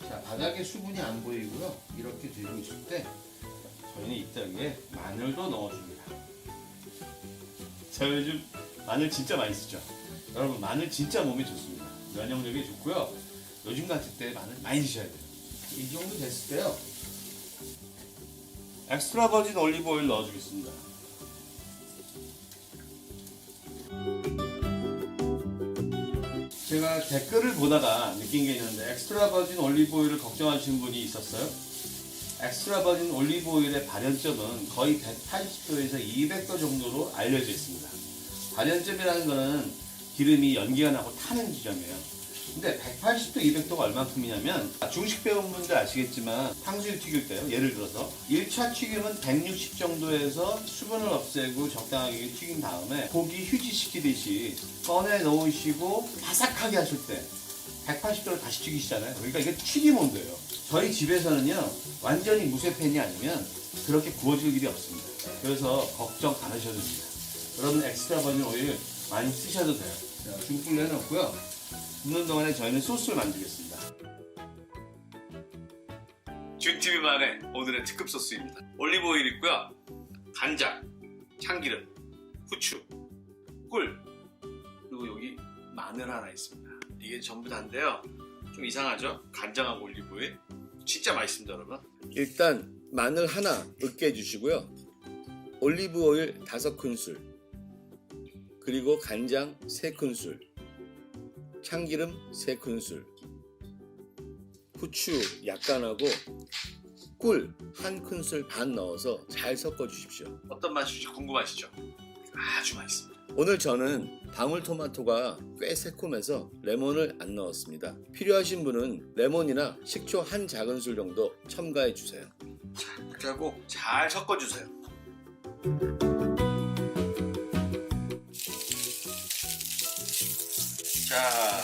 자, 바닥에 수분이 안 보이고요, 이렇게 들고 있을 때 저희는 이따위에 마늘도 넣어줍니다. 자, 요즘 마늘 진짜 많이 쓰죠. 여러분, 마늘 진짜 몸에 좋습니다. 면역력에 좋고요. 요즘 같을 때 마늘 많이 드셔야 돼요. 이 정도 됐을 때요, 엑스트라 버진 올리브 오일 넣어주겠습니다. 제가 댓글을 보다가 느낀 게 있는데, 엑스트라 버진 올리브 오일을 걱정하시는 분이 있었어요. 엑스트라 버진 올리브 오일의 발연점은 거의 180도에서 200도 정도로 알려져 있습니다. 발연점이라는 거는 기름이 연기가 나고 타는 지점이에요. 근데 180도, 200도가 얼만큼이냐면, 중식 배우분들 아시겠지만 탕수육 튀길 때요, 예를 들어서 1차 튀김은 160 정도에서 수분을 없애고 적당하게 튀긴 다음에 고기 휴지시키듯이 꺼내 놓으시고 바삭하게 하실 때 180도를 다시 튀기시잖아요. 그러니까 이게 튀김 온도예요. 저희 집에서는요, 완전히 무쇠팬이 아니면 그렇게 구워질 일이 없습니다. 그래서 걱정 안 하셔도 됩니다. 여러분, 엑스트라 버진 오일 많이 쓰셔도 돼요. 중불 내놓고요, 굽는 동안에 저희는 소스를 만들겠습니다. 준TV만의 오늘의 특급 소스입니다. 올리브 오일 있고요, 간장, 참기름, 후추, 꿀, 그리고 여기 마늘 하나 있습니다. 이게 전부 다인데요, 좀 이상하죠? 간장하고 올리브 오일 진짜 맛있습니다, 여러분. 일단 마늘 하나 으깨 주시고요, 올리브 오일 5큰술, 그리고 간장 3큰술, 참기름 3큰술, 후추 약간 하고 꿀 1큰술 반 넣어서 잘 섞어 주십시오. 어떤 맛일지 궁금하시죠? 아주 맛있습니다. 오늘 저는 방울토마토가 꽤 새콤해서 레몬을 안 넣었습니다. 필요하신 분은 레몬이나 식초 1작은술 정도 첨가해 주세요. 자, 이렇게 하고 잘 섞어 주세요. 자,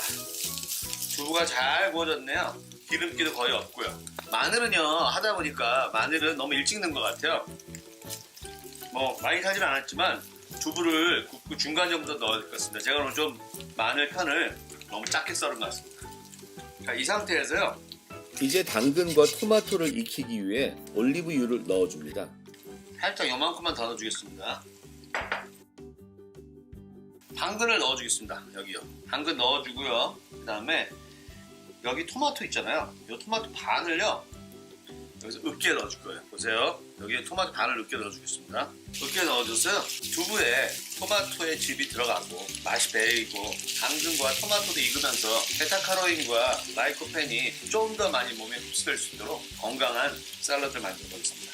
두부가 잘 구워졌네요. 기름기도 거의 없고요. 마늘은요, 하다 보니까 마늘은 너무 일찍 넣은 것 같아요. 뭐 많이 타진 않았지만 두부를 굽고 중간 정도 넣어야 될 것 같습니다. 제가 오늘 좀 마늘 편을 너무 작게 썰은 것 같습니다. 자, 이 상태에서요, 이제 당근과 토마토를 익히기 위해 올리브유를 넣어줍니다. 살짝 요만큼만 더 넣어주겠습니다. 당근을 넣어주겠습니다. 여기요. 당근 넣어주고요. 그 다음에 여기 토마토 있잖아요. 이 토마토 반을요, 여기서 으깨 넣어줄 거예요. 보세요. 여기에 토마토 반을 으깨 넣어주겠습니다. 으깨 넣어줘서요, 두부에 토마토의 즙이 들어가고 맛이 배이고 당근과 토마토도 익으면서 베타카로인과 라이코펜이 좀 더 많이 몸에 흡수될 수 있도록 건강한 샐러드를 만들어 보겠습니다.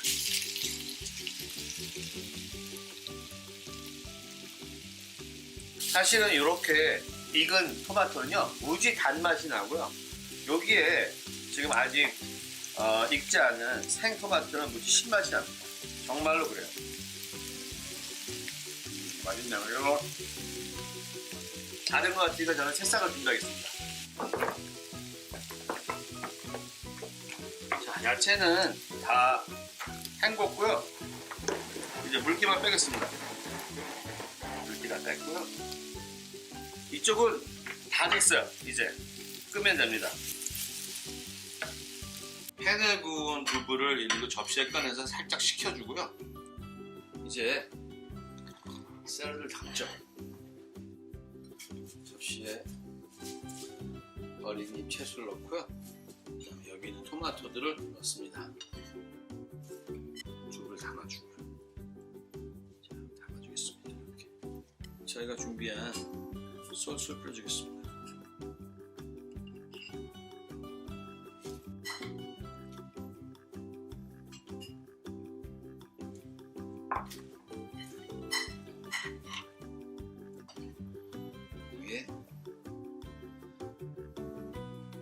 사실은 이렇게 익은 토마토는요, 무지 단맛이 나고요, 여기에 지금 아직 익지 않은 생토마토는 무지 신맛이 납니다. 정말로 그래요. 맛있네요. 이거 다 된 것 같으니까 저는 새싹을 준비하겠습니다. 자, 야채는 다 헹궜고요. 이제 물기만 빼겠습니다. 물기 다 뺐고요. 이쪽은 다 됐어요. 이제 끄면 됩니다. 팬에 구운 두부를 일부 접시에 꺼내서 살짝 식혀주고요. 이제 샐러드를 담죠. 접시에 어린 잎 채소를 넣고요. 그다음에 여기 있는 토마토들을 넣습니다. 두부를 담아주고요. 자, 담아주겠습니다. 이렇게 저희가 준비한 소스를 뿌려주겠습니다. 위에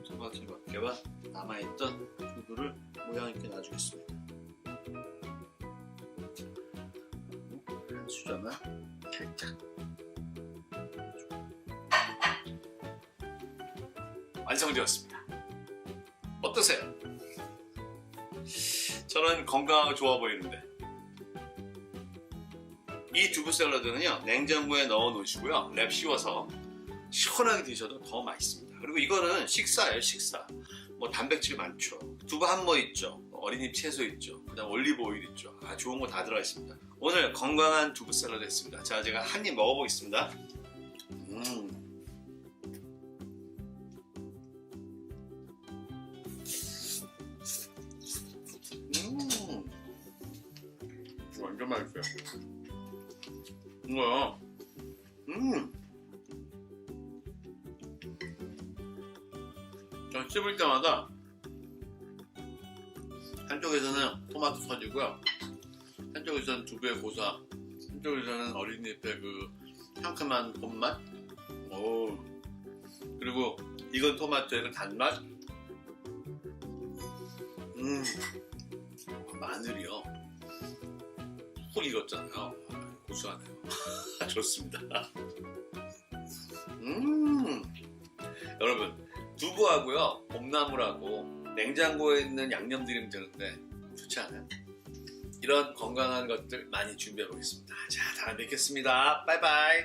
토마토 몇 개와 남아있던 두부를 모양 있게 놔주겠습니다. 한 수저만 살짝. 완성되었습니다. 어떠세요? 저는 건강하고 좋아 보이는데. 이 두부 샐러드는요, 냉장고에 넣어 놓으시고요, 랩 씌워서 시원하게 드셔도 더 맛있습니다. 그리고 이거는 식사예요, 식사. 뭐 단백질 많죠, 두부 한모 있죠, 어린잎 채소 있죠, 그 다음 올리브 오일 있죠. 좋은 거 다 들어가 있습니다. 오늘 건강한 두부 샐러드 했습니다. 자, 제가 한 입 먹어보겠습니다. 완전 맛있어요. 이거요. 전 씹을 때마다 한쪽에서는 토마토 터지고요, 한쪽에서는 두부의 고사, 한쪽에서는 어린잎의 그 상큼한 봄맛, 그리고 익은 토마토의 그 단맛, 마늘이요, 푹 익었잖아요. 고소하네요. 좋습니다. 여러분, 두부하고요, 봄나물하고 냉장고에 있는 양념 드리면 되는데 좋지 않아요? 이런 건강한 것들 많이 준비해 보겠습니다. 자, 다음에 뵙겠습니다. 바이바이.